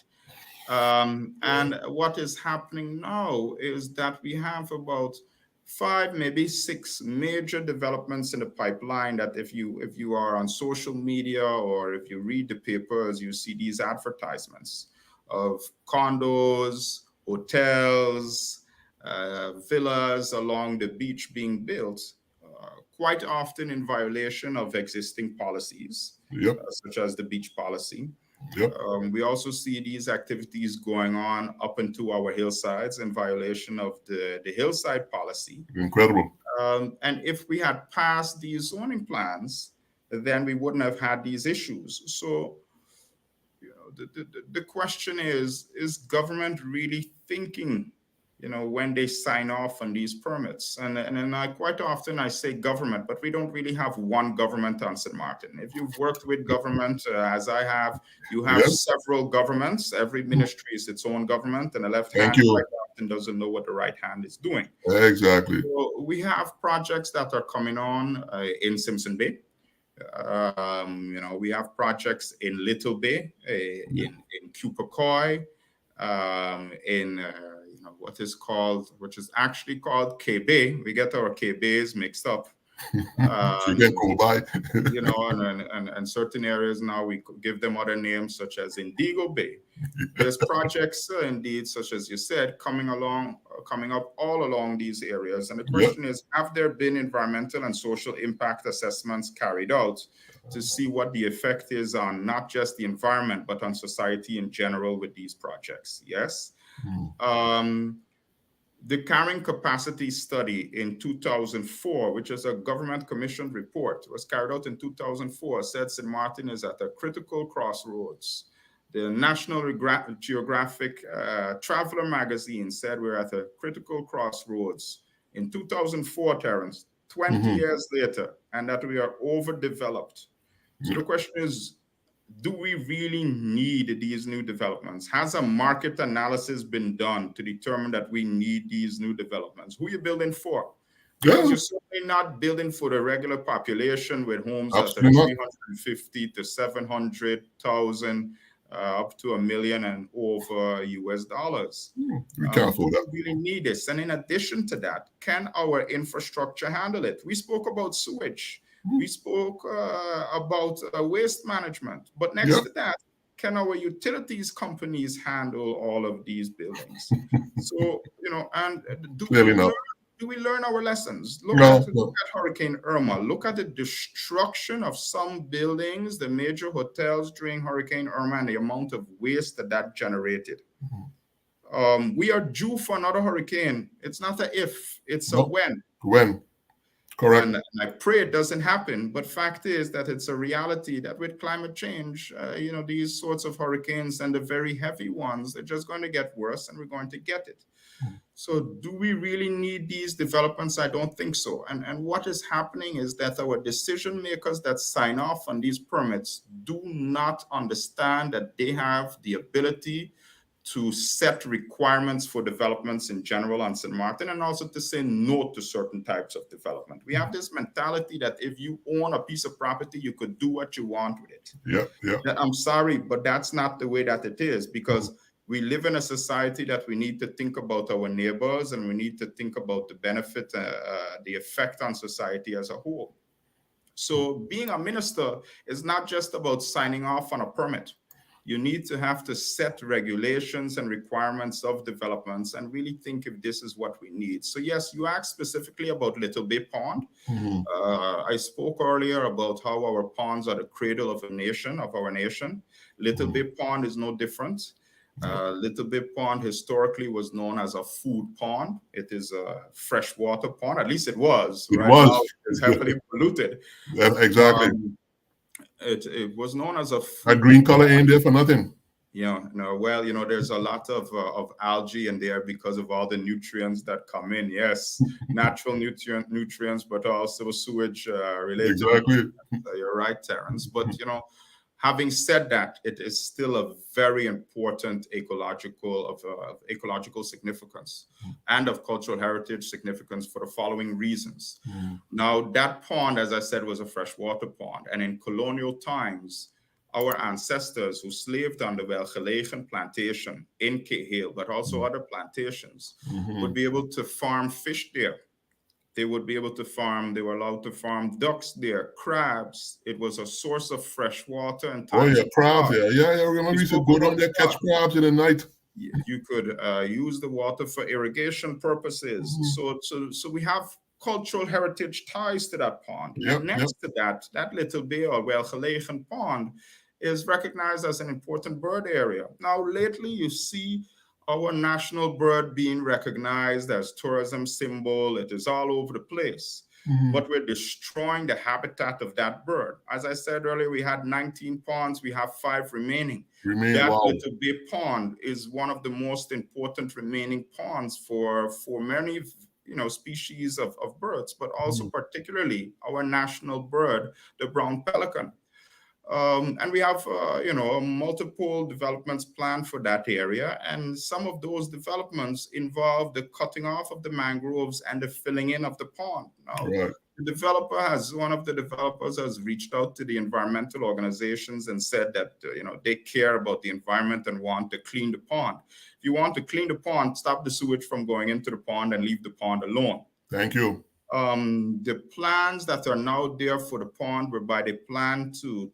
Speaker 2: And what is happening now is that we have about 5, maybe 6 major developments in the pipeline that if you are on social media or if you read the papers, you see these advertisements of condos, hotels, villas along the beach being built, quite often in violation of existing policies, such as the beach policy. We also see these activities going on up into our hillsides in violation of the hillside policy.
Speaker 1: Incredible.
Speaker 2: And if we had passed these zoning plans, then we wouldn't have had these issues. So, you know, the question is government really thinking, you know, when they sign off on these permits? And I quite often I say government, but we don't really have one government on St. Martin. If you've worked with government, as I have, you have several governments. Every ministry is its own government, and the left hand quite often doesn't know what the right hand is doing.
Speaker 1: Exactly.
Speaker 2: So we have projects that are coming on in Simpson Bay. You know, we have projects in Little Bay, in Cupacoy, in what is called, which is actually called K-Bay. We get our K-Bays mixed up.
Speaker 1: You can go by.
Speaker 2: You know, and certain areas now we give them other names, such as Indigo Bay. There's projects indeed, such as you said, coming up all along these areas. And the question is, have there been environmental and social impact assessments carried out to see what the effect is on not just the environment, but on society in general with these projects? Yes. The carrying capacity study in 2004, which is a government commissioned report, was carried out in 2004, said St. Martin is at a critical crossroads. The National Geographic Traveler magazine said we're at a critical crossroads in 2004, Terence, 20 years later, and that we are overdeveloped. So the question is, do we really need these new developments? Has a market analysis been done to determine that we need these new developments? Who are you building for? because
Speaker 1: Yeah,
Speaker 2: you're certainly not building for the regular population with homes that are
Speaker 1: absolutely not.
Speaker 2: 350 to 700,000 up to $1 million and over US dollars.
Speaker 1: We can't
Speaker 2: Do
Speaker 1: afford that.
Speaker 2: we really need this? And in addition to that, can our infrastructure handle it? We spoke about sewage. We spoke about waste management. But next
Speaker 1: Yep,
Speaker 2: to that, can our utilities companies handle all of these buildings? So, and
Speaker 1: clearly not.
Speaker 2: do we learn our lessons? Look
Speaker 1: No,
Speaker 2: at
Speaker 1: no.
Speaker 2: Hurricane Irma. Look at the destruction of some buildings, the major hotels during Hurricane Irma, and the amount of waste that generated. We are due for another hurricane. It's not a if, it's a
Speaker 1: No.
Speaker 2: when.
Speaker 1: When? Correct.
Speaker 2: And I pray it doesn't happen. But fact is that it's a reality that with climate change, these sorts of hurricanes and the very heavy ones, they're just going to get worse and we're going to get it. So do we really need these developments? I don't think so. And what is happening is that our decision makers that sign off on these permits do not understand that they have the ability to set requirements for developments in general on St. Martin, and also to say no to certain types of development. We have this mentality that if you own a piece of property, you could do what you want with it.
Speaker 1: Yeah.
Speaker 2: I'm sorry, but that's not the way that it is, because we live in a society that we need to think about our neighbors, and we need to think about the benefit, the effect on society as a whole. So being a minister is not just about signing off on a permit. You need to have to set regulations and requirements of developments and really think if this is what we need. So yes, you asked specifically about Little Bay Pond. I spoke earlier about how our ponds are the cradle of our nation. Little Bay Pond is no different. Little Bay Pond historically was known as a food pond. It is a freshwater pond, at least it was.
Speaker 1: It
Speaker 2: Right
Speaker 1: was.
Speaker 2: now, it's heavily polluted.
Speaker 1: Yeah, exactly.
Speaker 2: It was known as a
Speaker 1: That
Speaker 2: food
Speaker 1: green color
Speaker 2: pond.
Speaker 1: ain't there for nothing.
Speaker 2: There's a lot of algae in there because of all the nutrients that come in. Yes, natural nutrients, but also sewage related.
Speaker 1: Exactly.
Speaker 2: You're right, Terrence. But having said that, it is still a very important ecological significance and of cultural heritage significance for the following reasons. Now, that pond, as I said, was a freshwater pond, and in colonial times, our ancestors who slaved on the Welgelegen plantation in Cahill, but also other plantations, would be able to farm fish there. They would be able to farm, they were allowed to farm ducks there, crabs. It was a source of fresh water and
Speaker 1: Oh yeah, crabs. Yeah. Remember we used to go down there, catch crabs in the night.
Speaker 2: You could use the water for irrigation purposes. So we have cultural heritage ties to that pond. And next to that Little Bay or Welgelegen pond is recognized as an important bird area. Now, lately you see our national bird being recognized as tourism symbol. It is all over the place. But we're destroying the habitat of that bird. As I said earlier, we had 19 ponds. We have 5 remaining. Little Bay Pond is one of the most important remaining ponds for many species of birds, but also particularly our national bird, the brown pelican. And we have, multiple developments planned for that area. And some of those developments involve the cutting off of the mangroves and the filling in of the pond. Now, one of the developers has reached out to the environmental organizations and said that, they care about the environment and want to clean the pond. If you want to clean the pond, stop the sewage from going into the pond and leave the pond alone.
Speaker 1: Thank you.
Speaker 2: The plans that are now there for the pond, whereby they plan to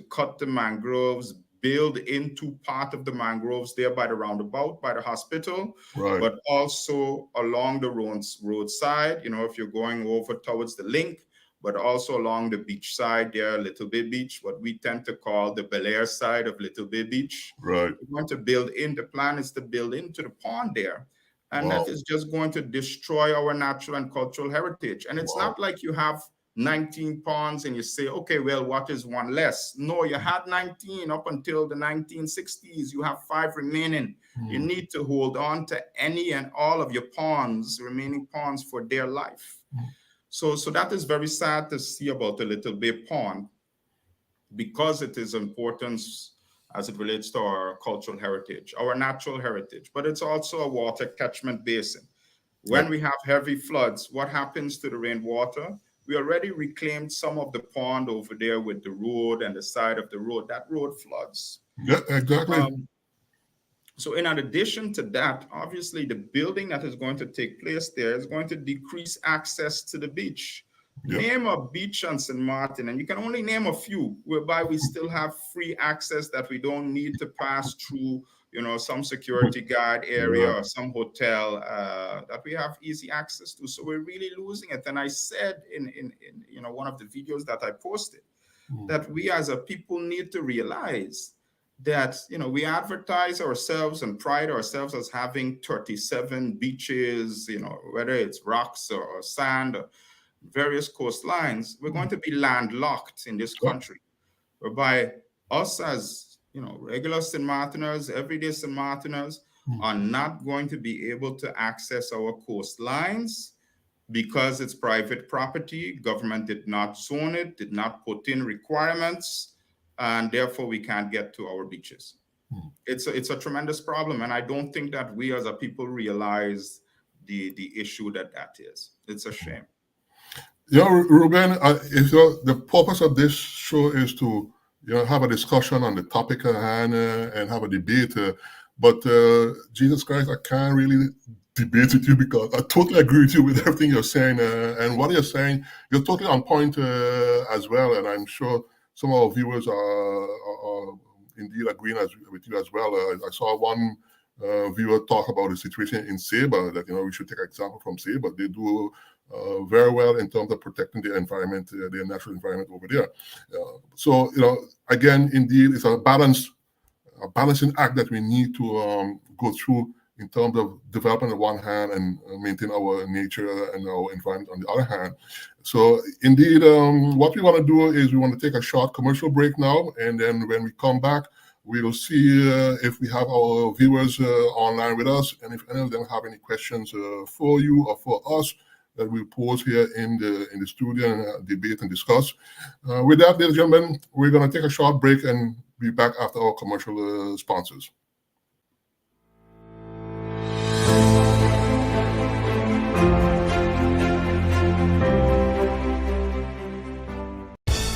Speaker 2: cut the mangroves, build into part of the mangroves there by the roundabout, by the hospital, but also along the roadside, if you're going over towards the link, but also along the beach side there, Little Bay Beach, what we tend to call the Bel Air side of Little Bay Beach.
Speaker 1: Right.
Speaker 2: We want to the plan is to build into the pond there. And that is just going to destroy our natural and cultural heritage. And it's not like you have 19 ponds and you say, okay, well, what is one less? No, you had 19 up until the 1960s. You have 5 remaining. You need to hold on to any and all of your remaining ponds for their life. So that is very sad to see about the Little Bay Pond, because it is important as it relates to our cultural heritage, our natural heritage, but it's also a water catchment basin. When we have heavy floods, what happens to the rainwater? We already reclaimed some of the pond over there with the road and the side of the road. That road floods.
Speaker 1: Yeah, exactly.
Speaker 2: So in addition to that, obviously the building that is going to take place there is going to decrease access to the beach.
Speaker 1: Yep.
Speaker 2: Name a beach on St. Martin, and you can only name a few whereby we still have free access, that we don't need to pass through, some security guard area or some hotel, that we have easy access to. So we're really losing it. And I said in one of the videos that I posted, that we as a people need to realize that, we advertise ourselves and pride ourselves as having 37 beaches, whether it's rocks or sand or various coastlines. We're going to be landlocked in this country, whereby us as, regular St. Martiners, everyday St. Martiners, are not going to be able to access our coastlines because it's private property. Government did not zone it, did not put in requirements, and therefore we can't get to our beaches. It's a tremendous problem, and I don't think that we as a people realize the issue that is. It's a shame.
Speaker 1: Ruben, the purpose of this show is to have a discussion on the topic at hand and have a debate. But Jesus Christ, I can't really debate with you because I totally agree with you with everything you're saying. And what you're saying, you're totally on point as well. And I'm sure some of our viewers are indeed agreeing with you as well. I saw one viewer talk about the situation in Sabre, that we should take an example from Sabre. They do very well in terms of protecting the environment, their natural environment over there. So again, indeed, it's a balancing act that we need to go through in terms of developing on the one hand and maintain our nature and our environment on the other hand. So indeed, what we want to do is we want to take a short commercial break now, and then when we come back, we will see if we have our viewers online with us, and if any of them have any questions for you or for us that we'll pose here in the studio and debate and discuss. With that, ladies and gentlemen, we're going to take a short break and be back after our commercial sponsors.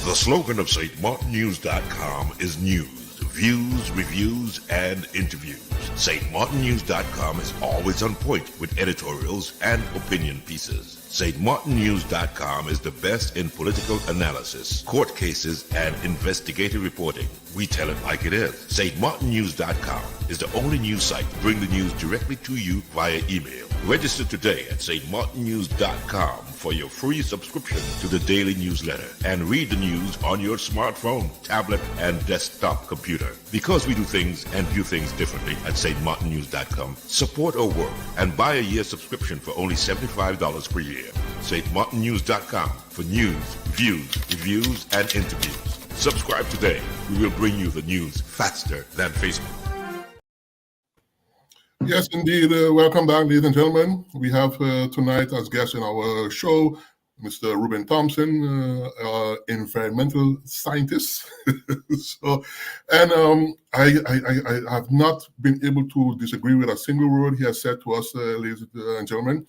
Speaker 3: The slogan of StMartinNews.com is news, views, reviews, and interviews. StMartinNews.com is always on point with editorials and opinion pieces. StMartinNews.com is the best in political analysis, court cases, and investigative reporting. We tell it like it is. StMartinNews.com is the only news site to bring the news directly to you via email. Register today at StMartinNews.com for your free subscription to the daily newsletter and read the news on your smartphone, tablet, and desktop computer. Because we do things and view things differently at StMartinNews.com, support our work and buy a year subscription for only $75 per year. StMartinNews.com for news, views, reviews, and interviews. Subscribe today. We will bring you the news faster than Facebook.
Speaker 1: Yes, indeed. Welcome back, ladies and gentlemen. We have tonight as guest in our show, Mr. Rueben Thompson, environmental scientist. I have not been able to disagree with a single word he has said to us, ladies and gentlemen.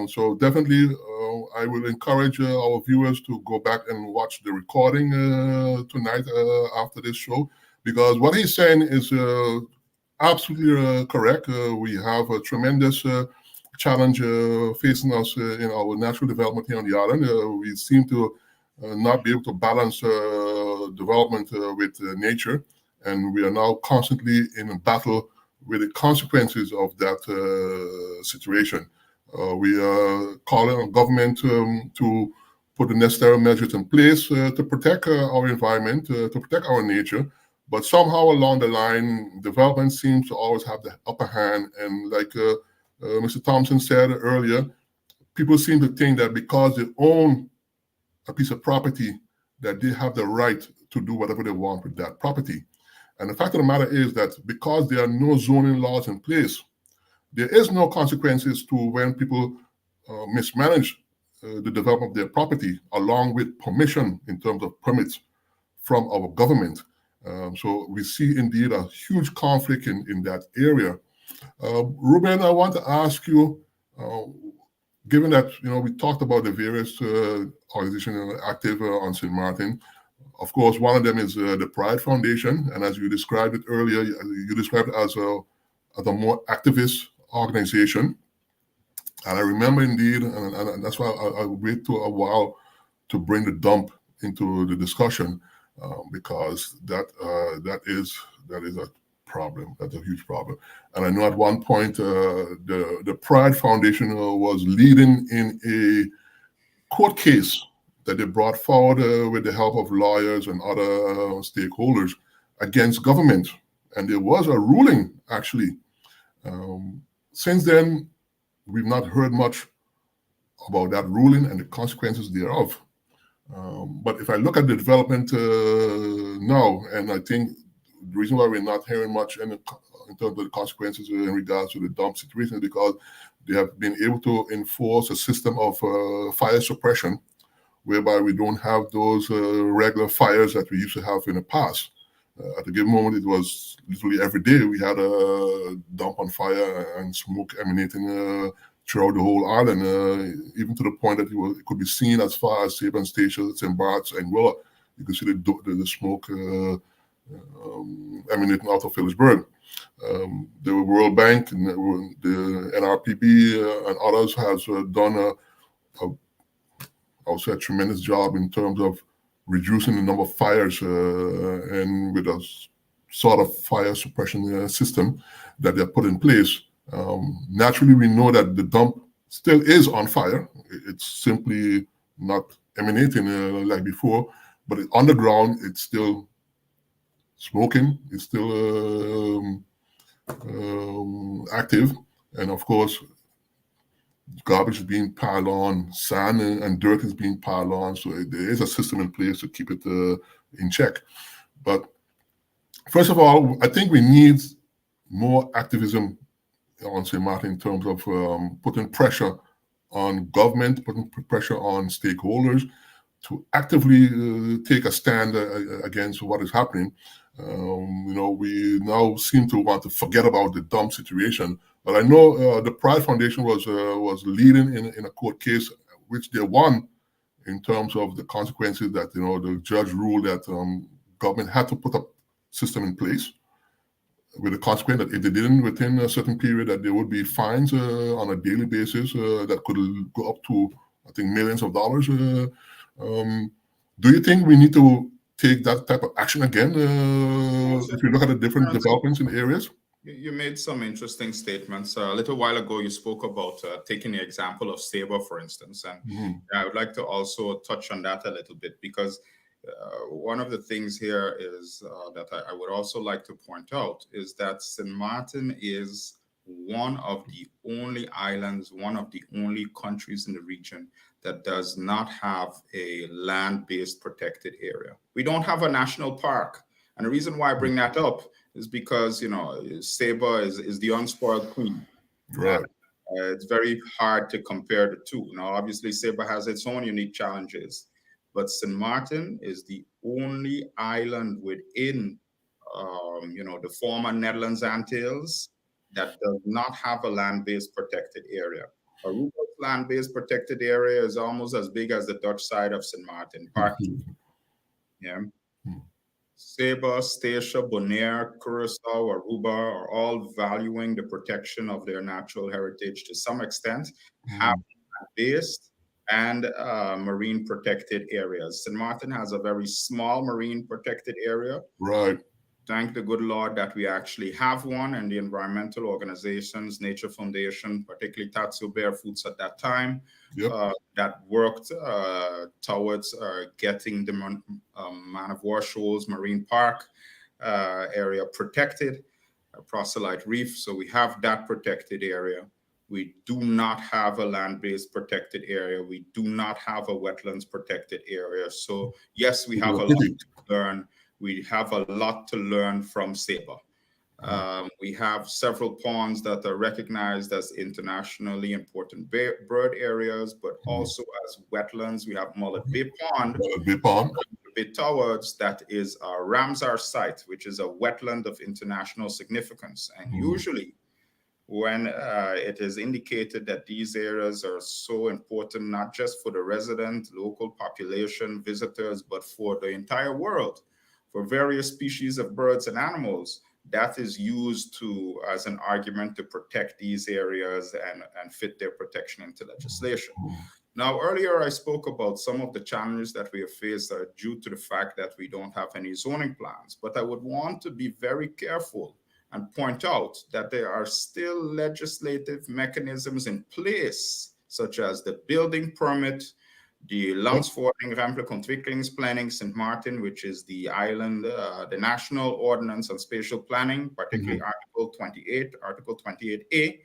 Speaker 1: So definitely, I will encourage our viewers to go back and watch the recording tonight after this show, because what he's saying is absolutely correct. We have a tremendous challenge facing us in our natural development here on the island. We seem to not be able to balance development with nature, and we are now constantly in a battle with the consequences of that situation. We are calling on government to put the necessary measures in place to protect our environment, to protect our nature. But somehow along the line, development seems to always have the upper hand. And like Mr. Thompson said earlier, people seem to think that because they own a piece of property, that they have the right to do whatever they want with that property. And the fact of the matter is that because there are no zoning laws in place, there is no consequences to when people mismanage the development of their property, along with permission in terms of permits from our government. So we see indeed a huge conflict in that area. Ruben, I want to ask you, given that, we talked about the various organizations active on St. Martin. Of course, one of them is the Pride Foundation, and as you described it earlier, you described it as a more activist organization. And I remember indeed, and that's why I wait to a while to bring the dump into the discussion, because that is a problem. That's a huge problem. And I know at one point the Pride Foundation was leading in a court case that they brought forward with the help of lawyers and other stakeholders against government. And there was a ruling, actually. Since then, we've not heard much about that ruling and the consequences thereof. But if I look at the development now, and I think the reason why we're not hearing much in terms of the consequences in regards to the dump situation is because they have been able to enforce a system of fire suppression, whereby we don't have those regular fires that we used to have in the past. At a given moment, it was literally every day we had a dump on fire and smoke emanating throughout the whole island, even to the point that it could be seen as far as Saban Station, St. Bart's, and Willa. You could see the smoke emanating out of Phillipsburg. The World Bank, and the NRPB, and others has done I would say a tremendous job in terms of reducing the number of fires and with a sort of fire suppression system that they have put in place. Naturally, we know that the dump still is on fire. It's simply not emanating like before, but underground, it's still smoking. It's still active. And of course, garbage is being piled on, sand and dirt is being piled on. So there is a system in place to keep it in check. But first of all, I think we need more activism on St. Martin in terms of putting pressure on government, putting pressure on stakeholders to actively take a stand against what is happening. We now seem to want to forget about the dump situation. But I know the Pride Foundation was leading in a court case, which they won in terms of the consequences that, the judge ruled that government had to put a system in place with the consequence that if they didn't within a certain period, that there would be fines on a daily basis that could go up to, I think, millions of dollars. Do you think we need to take that type of action again if you look at the different developments in areas?
Speaker 2: You made some interesting statements. A little while ago, you spoke about taking the example of Sabre, for instance. And I would like to also touch on that a little bit, because one of the things here is that I would also like to point out is that St. Martin is one of the only islands, one of the only countries in the region that does not have a land-based protected area. We don't have a national park. And the reason why I bring that up is because, Sabre is the unspoiled queen.
Speaker 1: Right.
Speaker 2: It's very hard to compare the two. Now, obviously, Sabre has its own unique challenges, but St. Martin is the only island within, the former Netherlands Antilles that does not have a land-based protected area. Aruba's land-based protected area is almost as big as the Dutch side of St. Martin Park. Yeah. Sabre, Statia, Bonaire, Curacao, Aruba are all valuing the protection of their natural heritage to some extent, have land-based and marine protected areas. St. Martin has a very small marine protected area.
Speaker 1: Right.
Speaker 2: Thank the good Lord that we actually have one, and the environmental organizations, Nature Foundation, particularly Tatsu Barefoots at that time, that worked towards getting the Man of War Shoals Marine Park area protected, Proselyte Reef. So we have that protected area. We do not have a land-based protected area. We do not have a wetlands protected area. So yes, we have a lot to learn. We have a lot to learn from Sabre. We have several ponds that are recognized as internationally important bird areas, but also as wetlands. We have Mullet Bay Pond, Bay Towards, that is a Ramsar site, which is a wetland of international significance. And usually when it is indicated that these areas are so important, not just for the resident, local population, visitors, but for the entire world, for various species of birds and animals. That is used as an argument to protect these areas and fit their protection into legislation. Now, earlier I spoke about some of the challenges that we have faced are due to the fact that we don't have any zoning plans, but I would want to be very careful and point out that there are still legislative mechanisms in place, such as the building permit, the Landsverordening Ruimtelijke Ontwikkelingsplanning St. Martin, which is the island, the National Ordinance on Spatial Planning, particularly Article 28, Article 28A,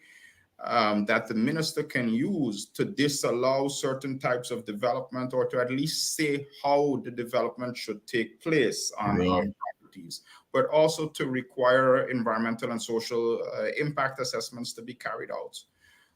Speaker 2: that the minister can use to disallow certain types of development, or to at least say how the development should take place on properties, but also to require environmental and social impact assessments to be carried out.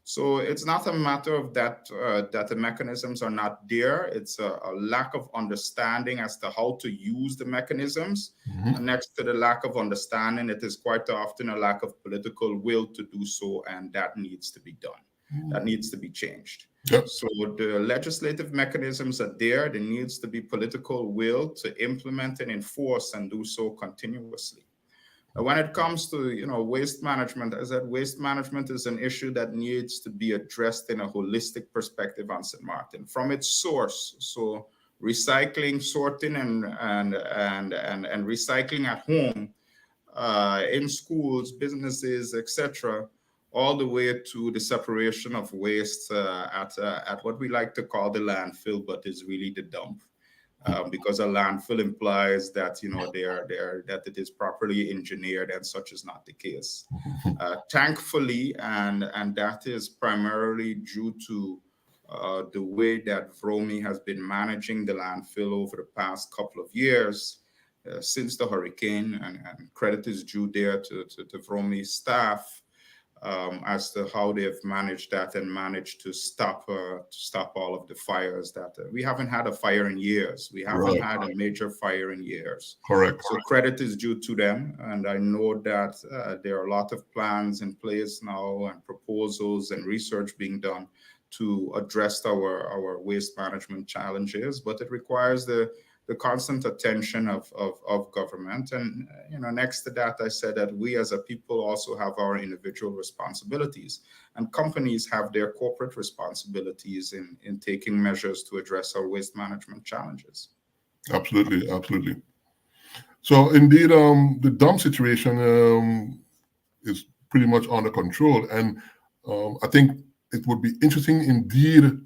Speaker 2: So it's not a matter of that the mechanisms are not there. It's a lack of understanding as to how to use the mechanisms. And next to the lack of understanding, it is quite often a lack of political will to do so, and that needs to be done. That needs to be changed. So the legislative mechanisms are there. There needs to be political will to implement and enforce and do so continuously. When it comes to waste management, as I said, waste management is an issue that needs to be addressed in a holistic perspective on St. Martin from its source. So recycling, sorting, and recycling at home, in schools, businesses, etc., all the way to the separation of waste at what we like to call the landfill, but is really the dump. Because a landfill implies that that it is properly engineered, and such is not the case. Thankfully, and that is primarily due to the way that VROMI has been managing the landfill over the past couple of years since the hurricane, and credit is due there to VROMI staff as to how they've managed that and managed to stop all of the fires that we haven't had a fire in years. We haven't had a major fire in years.
Speaker 1: Correct.
Speaker 2: So credit is due to them. And I know that there are a lot of plans in place now and proposals and research being done to address our waste management challenges, but it requires the constant attention of government. And next to that, I said that we as a people also have our individual responsibilities, and companies have their corporate responsibilities in taking measures to address our waste management challenges.
Speaker 1: Absolutely. So indeed, the dump situation is pretty much under control, and I think it would be interesting indeed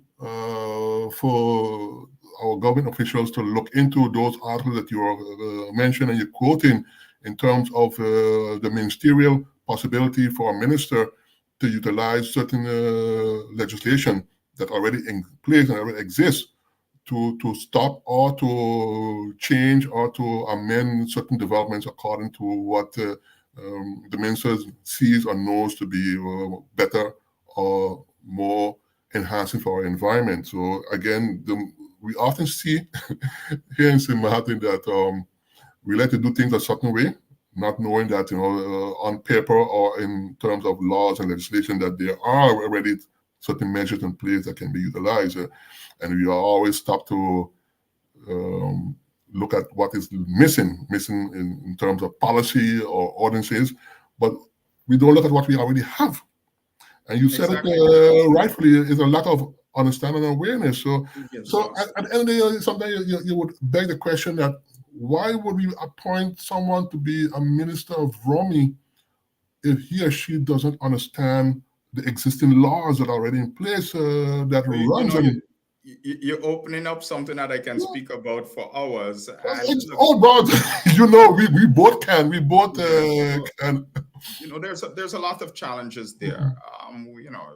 Speaker 1: for our government officials to look into those articles that you are mentioning and you're quoting in terms of the ministerial possibility for a minister to utilize certain legislation that already in place and already exists to stop or to change or to amend certain developments according to what the minister sees or knows to be better or more enhancing for our environment. So again, we often see here in St. Martin that we like to do things a certain way, not knowing that on paper or in terms of laws and legislation that there are already certain measures in place that can be utilized, and we are always stopped to look at what is missing in terms of policy or ordinances, but we don't look at what we already have. And you said it rightfully, is a lack of understanding and awareness. So at the end of the day, sometimes you would beg the question that why would we appoint someone to be a minister of VROMI if he or she doesn't understand the existing laws that are already in place that runs?
Speaker 2: You're opening up something that I can speak about for hours.
Speaker 1: Bro, we both can. We both can.
Speaker 2: There's a lot of challenges there.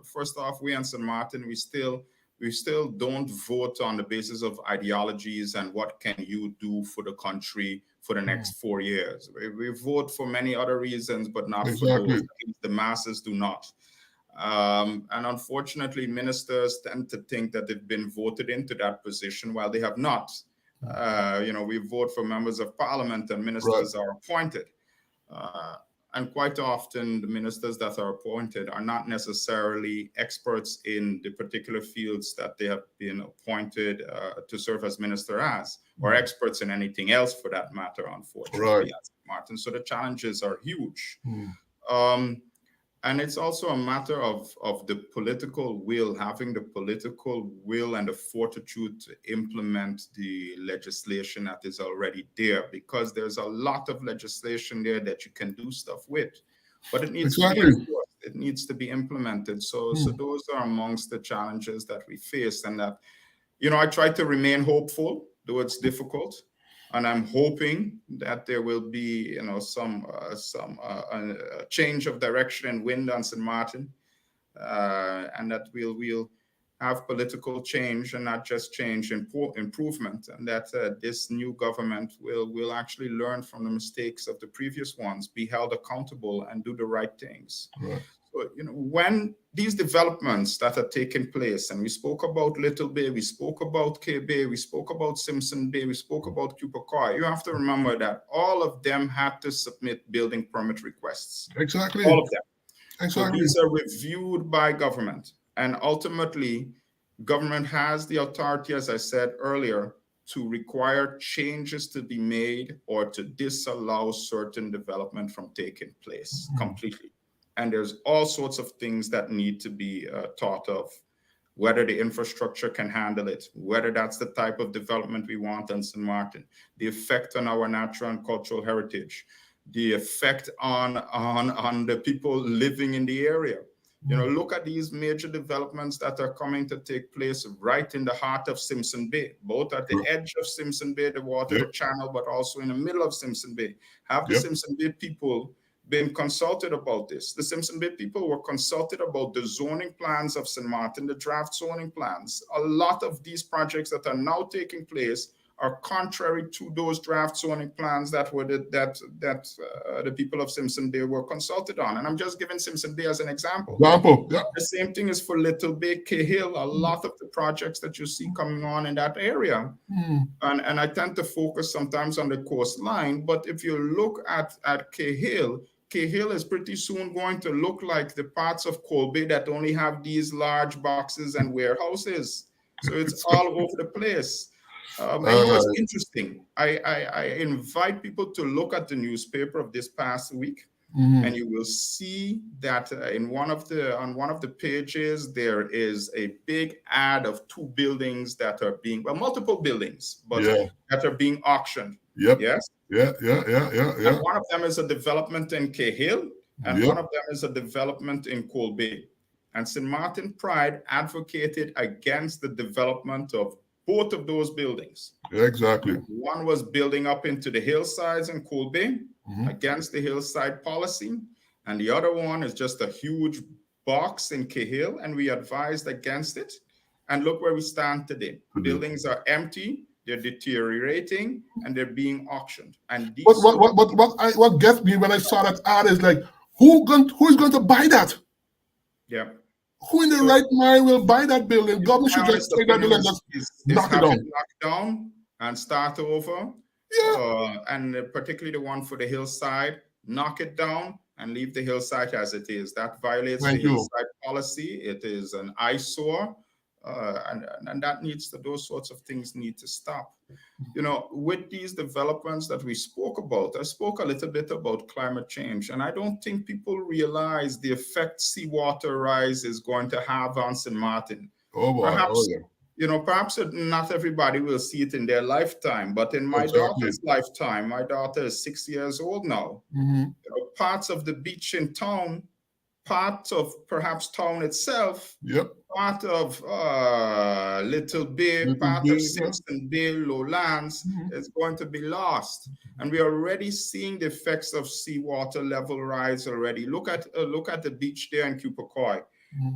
Speaker 2: First off, we in St. Martin, we still don't vote on the basis of ideologies and what can you do for the country for the next 4 years. We vote for many other reasons, but not for those. The masses do not. And unfortunately, ministers tend to think that they've been voted into that position while they have not. We vote for members of parliament and ministers are appointed. And quite often, the ministers that are appointed are not necessarily experts in the particular fields that they have been appointed to serve as minister as, or experts in anything else for that matter, unfortunately, at St. Martin. So the challenges are huge. And it's also a matter of the political will, having the political will and the fortitude to implement the legislation that is already there, because there's a lot of legislation there that you can do stuff with, but it needs to be enforced. It needs to be implemented. So those are amongst the challenges that we face, and that, I try to remain hopeful, though it's difficult. And I'm hoping that there will be, some change of direction and wind on St. Martin, and that we'll have political change, and not just change, improvement, and that this new government will actually learn from the mistakes of the previous ones, be held accountable, and do the right things.
Speaker 1: Right.
Speaker 2: So, when these developments that are taking place, and we spoke about Little Bay, we spoke about K Bay, we spoke about Simpson Bay, we spoke about Cupacoy, you have to remember that all of them had to submit building permit requests.
Speaker 1: Exactly.
Speaker 2: All of them.
Speaker 1: Exactly.
Speaker 2: So these are reviewed by government, and ultimately, government has the authority, as I said earlier, to require changes to be made or to disallow certain development from taking place completely. And there's all sorts of things that need to be thought of, whether the infrastructure can handle it, whether that's the type of development we want in St. Martin, the effect on our natural and cultural heritage, the effect on the people living in the area. Look at these major developments that are coming to take place right in the heart of Simpson Bay, both at the edge of Simpson Bay, the water channel, but also in the middle of Simpson Bay. Have the Simpson Bay people been consulted about this? The Simpson Bay people were consulted about the zoning plans of St. Martin, the draft zoning plans. A lot of these projects that are now taking place are contrary to those draft zoning plans that were the people of Simpson Bay were consulted on. And I'm just giving Simpson Bay as an example. The same thing is for Little Bay, Cahill. A lot of the projects that you see coming on in that area, and I tend to focus sometimes on the coastline. But if you look at Cahill is pretty soon going to look like the parts of Colby that only have these large boxes and warehouses. So it's all over the place. It's interesting. I invite people to look at the newspaper of this past week, and you will see that on one of the pages there is a big ad of two buildings that are being, multiple buildings, but that are being auctioned. Yes.
Speaker 1: Yeah.
Speaker 2: And one of them is a development in Cahill, and one of them is a development in Colby. And St. Martin Pride advocated against the development of both of those buildings.
Speaker 1: Exactly.
Speaker 2: One was building up into the hillsides in Colby against the hillside policy, and the other one is just a huge box in Cahill, and we advised against it. And look where we stand today. Buildings are empty, they're deteriorating, and they're being auctioned. And these
Speaker 1: what gets me when I saw that ad is like, who's going to buy that?
Speaker 2: Yeah.
Speaker 1: Who in the right mind will buy that building? Government should just take that building and just knock it down.
Speaker 2: Knock down and start over. And particularly the one for the hillside, knock it down and leave the hillside as it is. That violates the hillside policy. It is an eyesore. And those sorts of things need to stop. With these developments that we spoke about, I spoke a little bit about climate change, and I don't think people realize the effect seawater rise is going to have on St. Martin. Perhaps not everybody will see it in their lifetime, but in my daughter's lifetime, my daughter is 6 years old now. Parts of the beach in town, part of perhaps town itself, part of Little Bay, part of Simpson Bay, lowlands is going to be lost. And we are already seeing the effects of seawater level rise already. Look at the beach there in Cupacoy.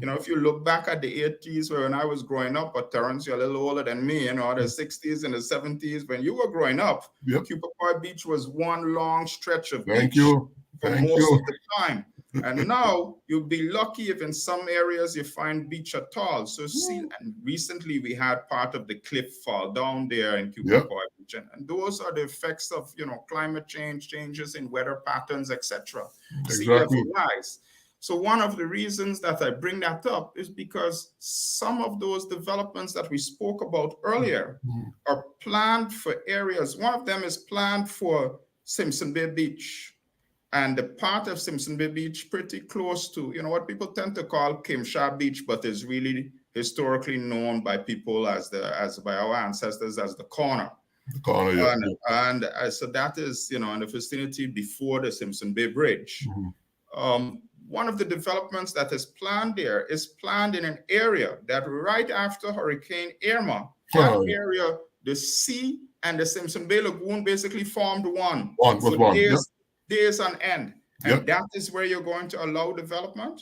Speaker 2: If you look back at the 80s when I was growing up, but Terrence, you're a little older than me, the 60s and the 70s, when you were growing up, Cupacoy Beach was one long stretch of beach for most of the time. And now you'll be lucky if in some areas you find beach at all. So and recently we had part of the cliff fall down there in Cupacoy, region. And those are the effects of, climate change, changes in weather patterns, etc. Sea level rise. So one of the reasons that I bring that up is because some of those developments that we spoke about earlier are planned for areas. One of them is planned for Simpson Bay Beach, and the part of Simpson Bay Beach pretty close to, what people tend to call Kimsha Beach, but is really historically known by people by our ancestors as the corner.
Speaker 1: The corner, yeah.
Speaker 2: And so that is, in the vicinity before the Simpson Bay Bridge. One of the developments that is planned there is planned in an area that right after Hurricane Irma, that area, the sea and the Simpson Bay Lagoon basically formed one. Days on end. And that is where you're going to allow development.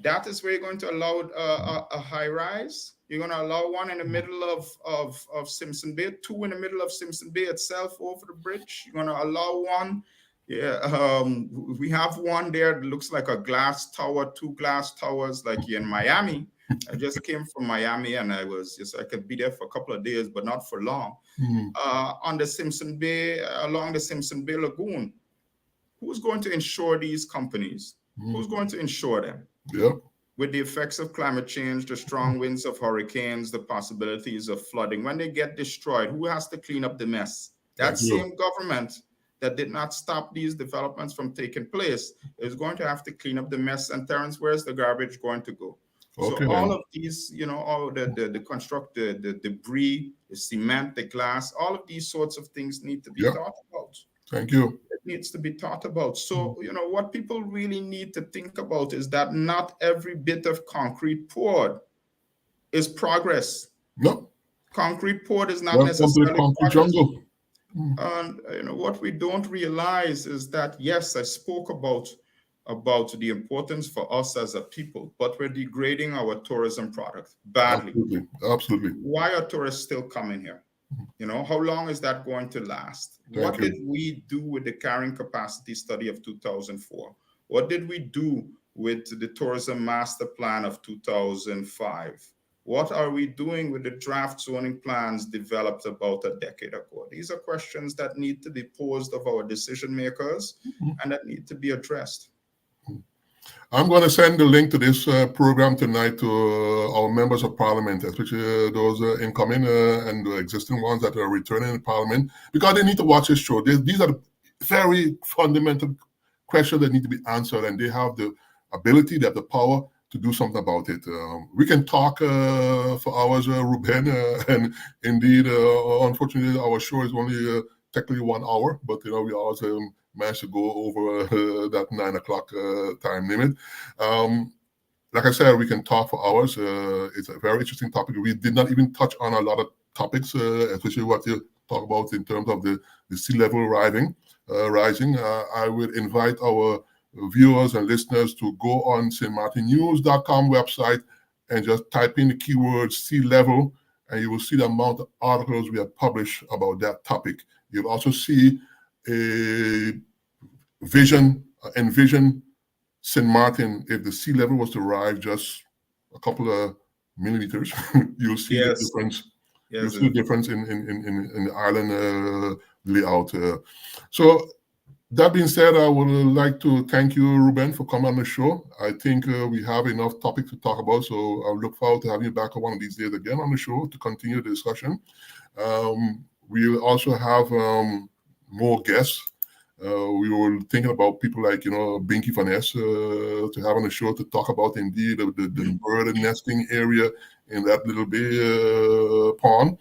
Speaker 2: That is where you're going to allow a high rise. You're going to allow one in the middle of Simpson Bay, two in the middle of Simpson Bay itself over the bridge. You're going to allow one. We have one there that looks like a glass tower, two glass towers like in Miami. I just came from Miami and I could be there for a couple of days, but not for long. On the Simpson Bay, along the Simpson Bay Lagoon. Who's going to insure these companies? Who's going to insure them? With the effects of climate change, the strong winds of hurricanes, the possibilities of flooding, when they get destroyed, who has to clean up the mess? That same government that did not stop these developments from taking place is going to have to clean up the mess. And Terrence, where's the garbage going to go? So all of these, all the debris, the cement, the glass, all of these sorts of things need to be thought about.
Speaker 1: Thank you.
Speaker 2: It needs to be thought about. So, what people really need to think about is that not every bit of concrete poured is progress.
Speaker 1: No.
Speaker 2: Concrete poured is not necessarily
Speaker 1: concrete jungle.
Speaker 2: And what we don't realize is that, yes, I spoke about the importance for us as a people, but we're degrading our tourism product badly.
Speaker 1: Absolutely.
Speaker 2: Why are tourists still coming here? How long is that going to last? What did we do with the carrying capacity study of 2004? What did we do with the tourism master plan of 2005? What are we doing with the draft zoning plans developed about a decade ago? These are questions that need to be posed of our decision makers and that need to be addressed.
Speaker 1: I'm going to send the link to this program tonight to our members of parliament, especially those incoming and the existing ones that are returning in parliament, because they need to watch this show. These are very fundamental questions that need to be answered, and they have the ability, they have the power to do something about it. We can talk for hours, Ruben, and indeed, unfortunately, our show is only technically 1 hour, but we always managed to go over that 9 o'clock time limit. Like I said, we can talk for hours. It's a very interesting topic. We did not even touch on a lot of topics, especially what you talk about in terms of the sea level rising. I would invite our viewers and listeners to go on stmartinnews.com website and just type in the keyword sea level, and you will see the amount of articles we have published about that topic. You'll also see a envision St. Martin, if the sea level was to rise just a couple of millimeters, you'll see the difference. You'll see the difference in the island layout. So that being said, I would like to thank you, Ruben, for coming on the show. I think we have enough topics to talk about, so I look forward to having you back one of these days again on the show to continue the discussion. We'll also have more guests. We were thinking about people like, Binky Van Ness to have on the show to talk about indeed the bird nesting area in that little bay pond.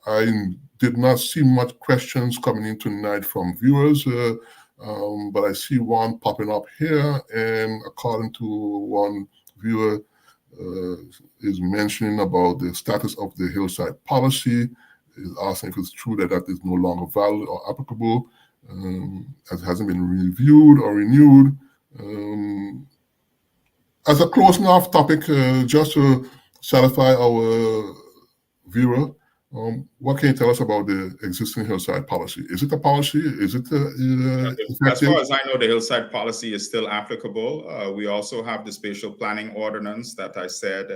Speaker 1: I did not see much questions coming in tonight from viewers, but I see one popping up here, and according to one viewer is mentioning about the status of the hillside policy, is asking if it's true that is no longer valid or applicable, as it hasn't been reviewed or renewed. As a close enough topic, just to satisfy our viewer, what can you tell us about the existing hillside policy? Is it a policy? Is it
Speaker 2: as far as I know, the hillside policy is still applicable. We also have the spatial planning ordinance that I said,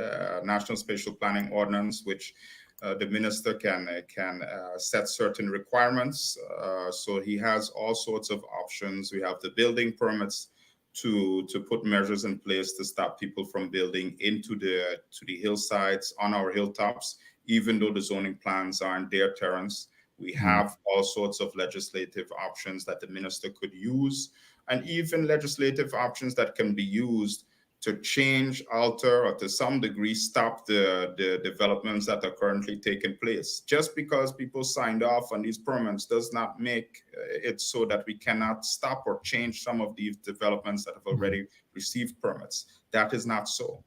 Speaker 2: National Spatial Planning Ordinance, which the minister can set certain requirements. So he has all sorts of options. We have the building permits to put measures in place to stop people from building into the hillsides on our hilltops, even though the zoning plans are in their terrace. We have all sorts of legislative options that the minister could use, and even legislative options that can be used to change, alter, or to some degree stop the developments that are currently taking place. Just because people signed off on these permits does not make it so that we cannot stop or change some of these developments that have already received permits. That is not so.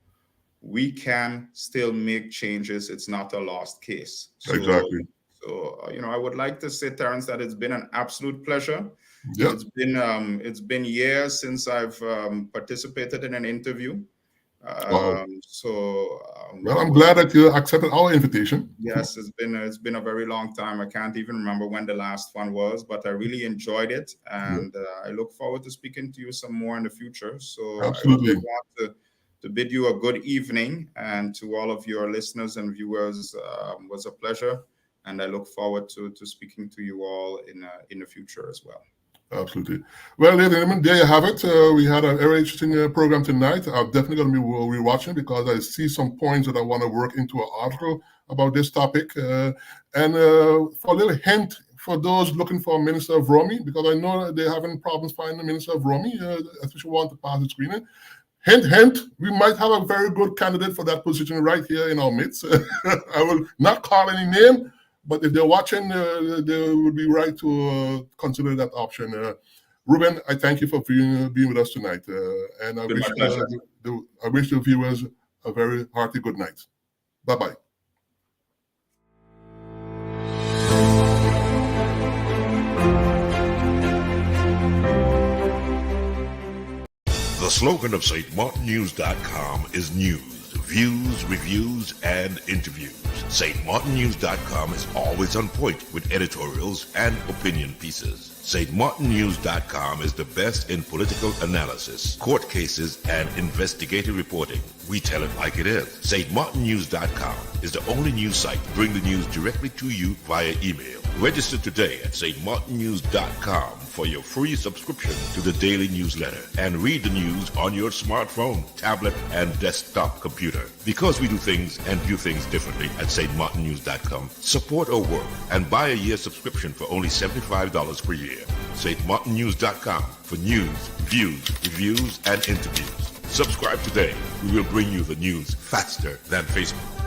Speaker 2: We can still make changes. It's not a lost case.
Speaker 1: Exactly.
Speaker 2: So, I would like to say, Terrence, that it's been an absolute pleasure.
Speaker 1: Yep.
Speaker 2: It's been years since I've participated in an interview.
Speaker 1: Wow.
Speaker 2: Well,
Speaker 1: I'm glad that you accepted our invitation.
Speaker 2: Yes, it's been a very long time. I can't even remember when the last one was, but I really enjoyed it, and I look forward to speaking to you some more in the future. So
Speaker 1: absolutely,
Speaker 2: I want to bid you a good evening, and to all of your listeners and viewers, was a pleasure, and I look forward to speaking to you all in the future as well.
Speaker 1: Absolutely. Well, ladies and gentlemen, there you have it. We had a very interesting program tonight. I'm definitely going to be rewatching because I see some points that I want to work into an article about this topic. And for a little hint for those looking for a Minister of Romy, because I know they're having problems finding a Minister of Romy, especially want to pass the screening. Hint, hint, we might have a very good candidate for that position right here in our midst. I will not call any name, but if they're watching, they would be right to consider that option. Rueben, I thank you for being with us tonight. And I wish the viewers a very hearty good night. Bye-bye.
Speaker 3: The slogan of StMartinNews.com is news, views, reviews, and interviews. StMartinNews.com is always on point with editorials and opinion pieces. StMartinNews.com is the best in political analysis, court cases, and investigative reporting. We tell it like it is. StMartinNews.com is the only news site to bring the news directly to you via email. Register today at StMartinNews.com for your free subscription to the daily newsletter and read the news on your smartphone, tablet, and desktop computer. Because we do things and view things differently at StMartinNews.com, support our work and buy a year subscription for only $75 per year. StMartinNews.com for news, views, reviews, and interviews. Subscribe today. We will bring you the news faster than Facebook.